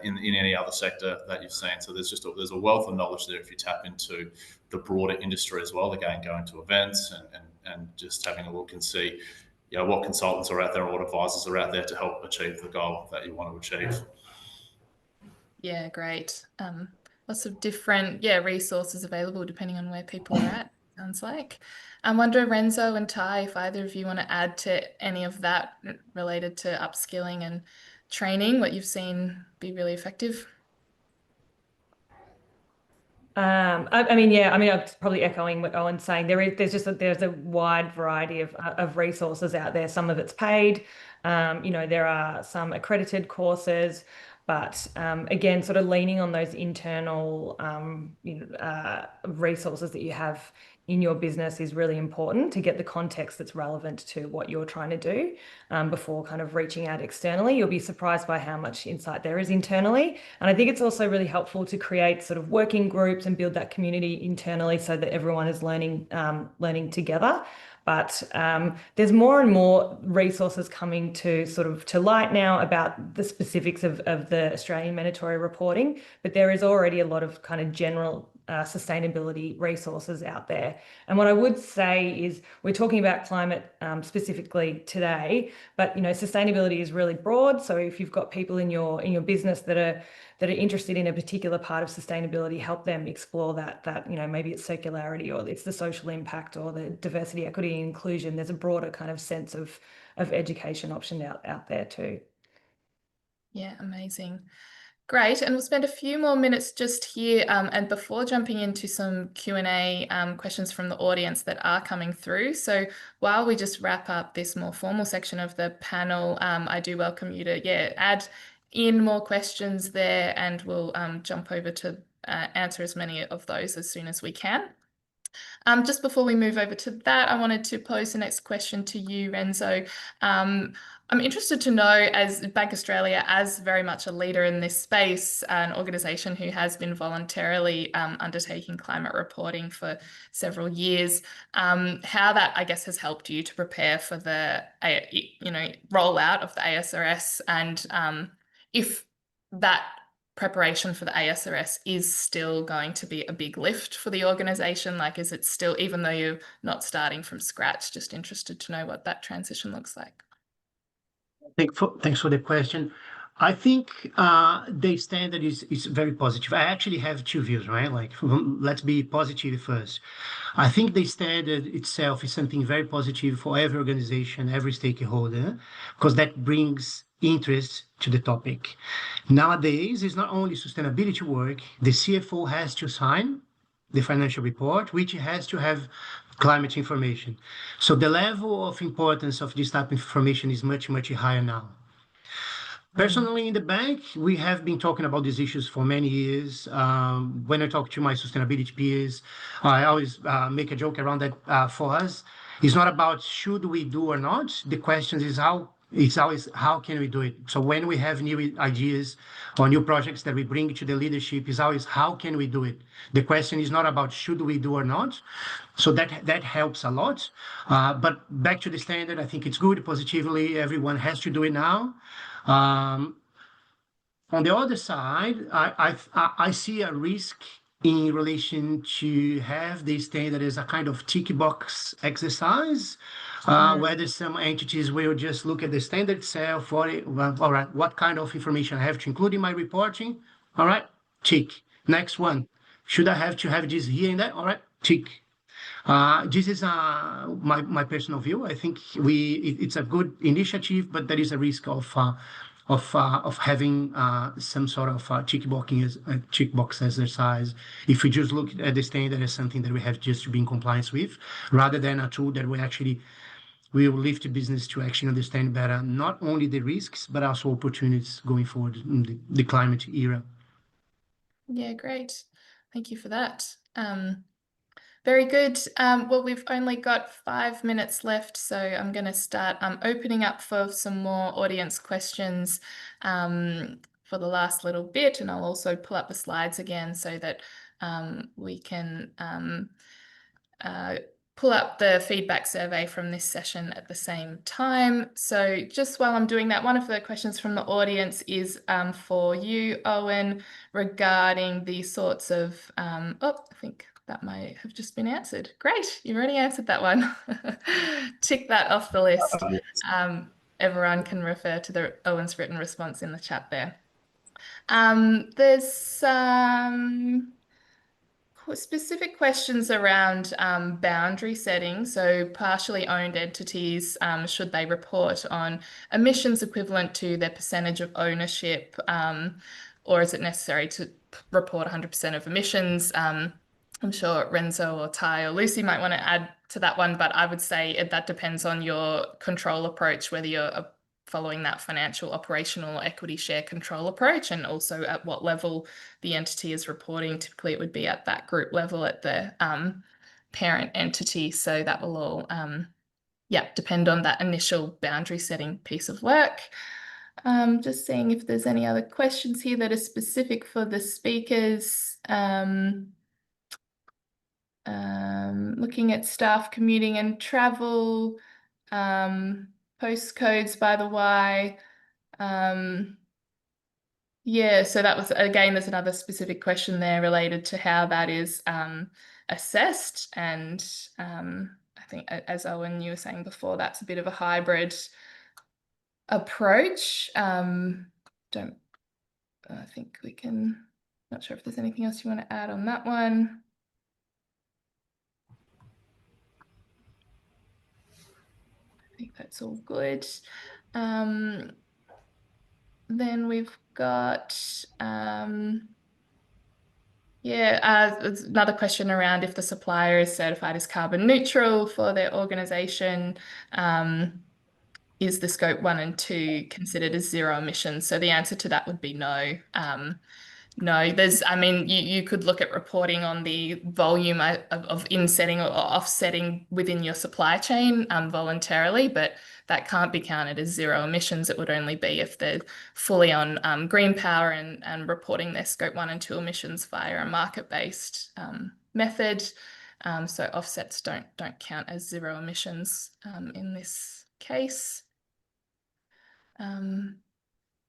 in any other sector that you've seen. So there's a wealth of knowledge there if you tap into the broader industry as well. Again, going to events and just having a look and see, what consultants are out there or what advisors are out there to help achieve the goal that you want to achieve. Yeah, great. Lots of different resources available depending on where people are at, sounds like. I wonder, Renzo and Ty, if either of you want to add to any of that related to upskilling and training, what you've seen be really effective. I'm probably echoing what Owen's saying. There's a wide variety of resources out there. Some of it's paid. There are some accredited courses, but again, sort of leaning on those internal resources that you have in your business is really important to get the context that's relevant to what you're trying to do before kind of reaching out externally. You'll be surprised by how much insight there is internally. And I think it's also really helpful to create sort of working groups and build that community internally so that everyone is learning together. But there's more and more resources coming to light now about the specifics of the Australian mandatory reporting, but there is already a lot of kind of general sustainability resources out there. And what I would say is, we're talking about climate specifically today, but sustainability is really broad. So if you've got people in your business that are interested in a particular part of sustainability, help them explore that maybe it's circularity, or it's the social impact, or the diversity, equity, and inclusion. There's a broader kind of sense of education option out there too. Yeah, amazing. Great, and we'll spend a few more minutes just here, and before jumping into some Q&A questions from the audience that are coming through. So while we just wrap up this more formal section of the panel, I do welcome you to add in more questions there, and we'll jump over to answer as many of those as soon as we can. Just before we move over to that, I wanted to pose the next question to you, Renzo. I'm interested to know, as Bank Australia, as very much a leader in this space, an organisation who has been voluntarily undertaking climate reporting for several years, how that, I guess, has helped you to prepare for the rollout of the ASRS, and if that preparation for the ASRS is still going to be a big lift for the organisation. Like, is it still, even though you're not starting from scratch, just interested to know what that transition looks like? Thanks for the question. I think the standard is very positive. I actually have two views, right? Like, let's be positive first. I think the standard itself is something very positive for every organization, every stakeholder, because that brings interest to the topic. Nowadays, it's not only sustainability work, the CFO has to sign the financial report, which has to have climate information. So the level of importance of this type of information is much, much higher now. Personally, in the bank, we have been talking about these issues for many years. When I talk to my sustainability peers, I always make a joke around that for us. It's not about should we do or not. The question is how. It's always how can we do it. So when we have new ideas or new projects that we bring to the leadership, is always how can we do it. The question is not about should we do or not. So that helps a lot. But back to the standard, I think it's good positively. Everyone has to do it now. On the other side, I see a risk in relation to have the standard as a kind of tick box exercise, whether some entities will just look at the standard itself, all right, what kind of information I have to include in my reporting? All right, tick. Next one, should I have to have this here and there? All right, tick. This is my personal view. I think it's a good initiative, but there is a risk of having some sort of tick box exercise. If we just look at the standard as something that we have just to be in compliance with, rather than a tool that will lift the business to actually understand better not only the risks but also opportunities going forward in the climate era. Yeah, great. Thank you for that. Very good. Well, we've only got 5 minutes left, so I'm going to start opening up for some more audience questions for the last little bit, and I'll also pull up the slides again so that we can pull up the feedback survey from this session at the same time. So just while I'm doing that, one of the questions from the audience is for you, Owen, regarding the sorts of, I think that might have just been answered. Great, you've already answered that one. Tick that off the list. Everyone can refer to Owen's written response in the chat there. There's some specific questions around boundary setting. So partially owned entities, should they report on emissions equivalent to their percentage of ownership, or is it necessary to report 100% of emissions? I'm sure Renzo or Ty or Lucy might want to add to that one, but I would say that depends on your control approach, whether you're following that financial, operational, equity share control approach, and also at what level the entity is reporting. Typically, it would be at that group level at the parent entity. So that will all, depend on that initial boundary setting piece of work. Just seeing if there's any other questions here that are specific for the speakers. Looking at staff commuting and travel, postcodes by the Y. Yeah, so that was, again, there's another specific question there related to how that is assessed. And I think, as Owen, you were saying before, that's a bit of a hybrid approach. I think we can, not sure if there's anything else you want to add on that one. I think that's all good. Then we've got, there's another question around if the supplier is certified as carbon neutral for their organisation. Is the scope 1 and 2 considered as zero emissions? So the answer to that would be no. No, you could look at reporting on the volume of insetting or offsetting within your supply chain voluntarily, but that can't be counted as zero emissions. It would only be if they're fully on green power and reporting their scope 1 and 2 emissions via a market-based method. So offsets don't count as zero emissions in this case.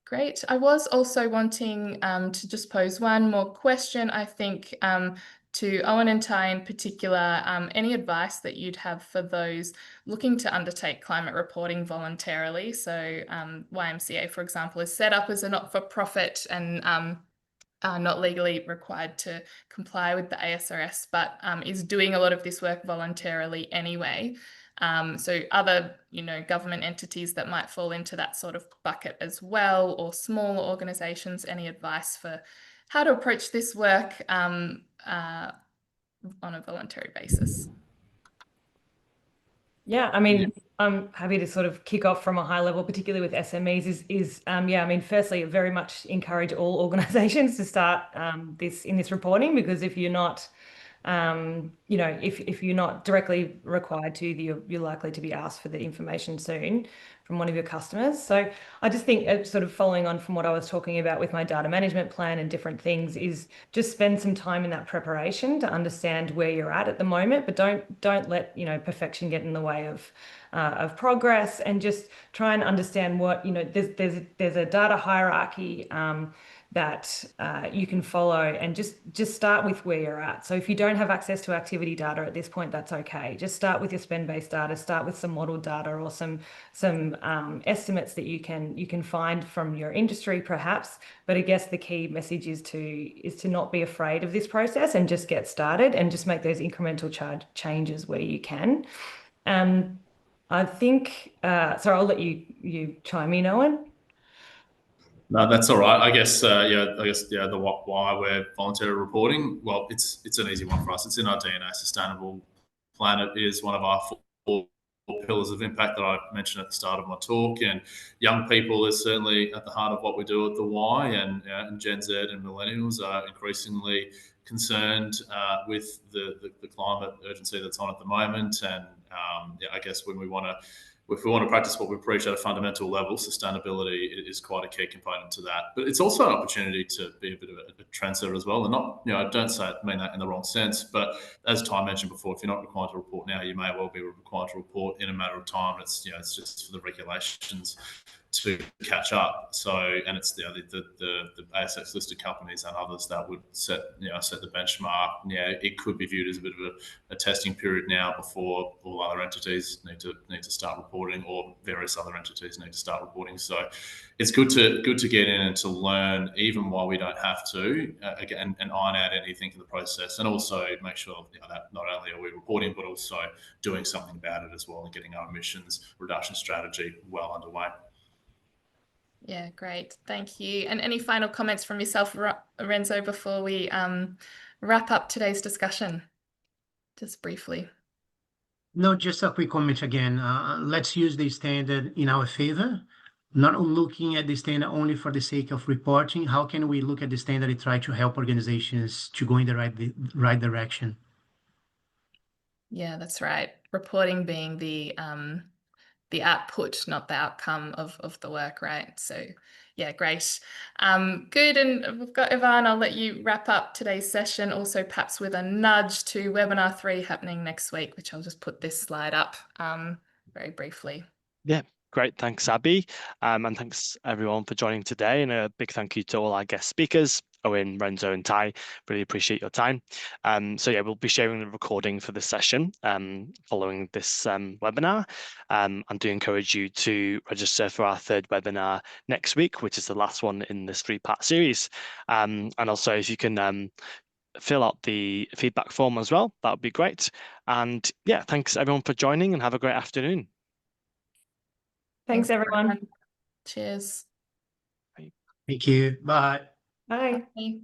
Great. I was also wanting to just pose one more question. I think to Owen and Ty in particular, any advice that you'd have for those looking to undertake climate reporting voluntarily? So YMCA, for example, is set up as a not-for-profit and are not legally required to comply with the ASRS, but is doing a lot of this work voluntarily anyway. So other, government entities that might fall into that sort of bucket as well, or smaller organisations, any advice for how to approach this work on a voluntary basis? Yeah, I mean, I'm happy to sort of kick off from a high level, particularly with SMEs. I mean, firstly, I very much encourage all organisations to start in this reporting, because if you're not, if you're not directly required to, you're likely to be asked for the information soon from one of your customers. So I just think, sort of following on from what I was talking about with my data management plan and different things, is just spend some time in that preparation to understand where you're at the moment, but don't let perfection get in the way of progress, and just try and understand what there's a data hierarchy that you can follow, and just start with where you're at. So if you don't have access to activity data at this point, that's okay. Just start with your spend-based data, start with some model data or some estimates that you can find from your industry perhaps. But I guess the key message is to not be afraid of this process, and just get started, and just make those incremental changes where you can. I think, so I'll let you chime in, Owen. No, that's all right. I guess the why we're voluntary reporting. Well, it's an easy one for us. It's in our DNA. Sustainable planet is one of our four pillars of impact that I mentioned at the start of my talk. And young people is certainly at the heart of what we do at the Y. And Gen Z and millennials are increasingly concerned with the climate urgency that's on at the moment. And I guess if we want to practice what we preach at a fundamental level, sustainability is quite a key component to that. But it's also an opportunity to be a bit of a trendsetter as well. And not, I don't mean that in the wrong sense, but as Ty mentioned before, if you're not required to report now, you may well be required to report in a matter of time. It's just for the regulations to catch up. So, and it's the ASX listed companies and others that would set the benchmark. It could be viewed as a bit of a testing period now before all other entities need to start reporting, or various other entities need to start reporting. So it's good to get in and to learn, even while we don't have to, again, and iron out anything in the process, and also make sure that not only are we reporting, but also doing something about it as well, and getting our emissions reduction strategy well underway. Yeah, great. Thank you. And any final comments from yourself, Renzo, before we wrap up today's discussion? Just briefly. No, just a quick comment again. Let's use the standard in our favor, not looking at the standard only for the sake of reporting. How can we look at the standard and try to help organizations to go in the right direction? Yeah, that's right. Reporting being the output, not the outcome of the work, right? So yeah, great. Good. And we've got Ivan, I'll let you wrap up today's session, also perhaps with a nudge to webinar 3 happening next week, which I'll just put this slide up very briefly. Yeah, great. Thanks, Abby. And thanks everyone for joining today. And a big thank you to all our guest speakers, Owen, Renzo and Ty. Really appreciate your time. So yeah, we'll be sharing the recording for this session following this webinar. And do encourage you to register for our 3rd webinar next week, which is the last one in this 3-part series. And also, if you can fill out the feedback form as well, that would be great. And yeah, thanks everyone for joining, and have a great afternoon. Thanks, everyone. Cheers. Thank you. Bye. Bye. Bye.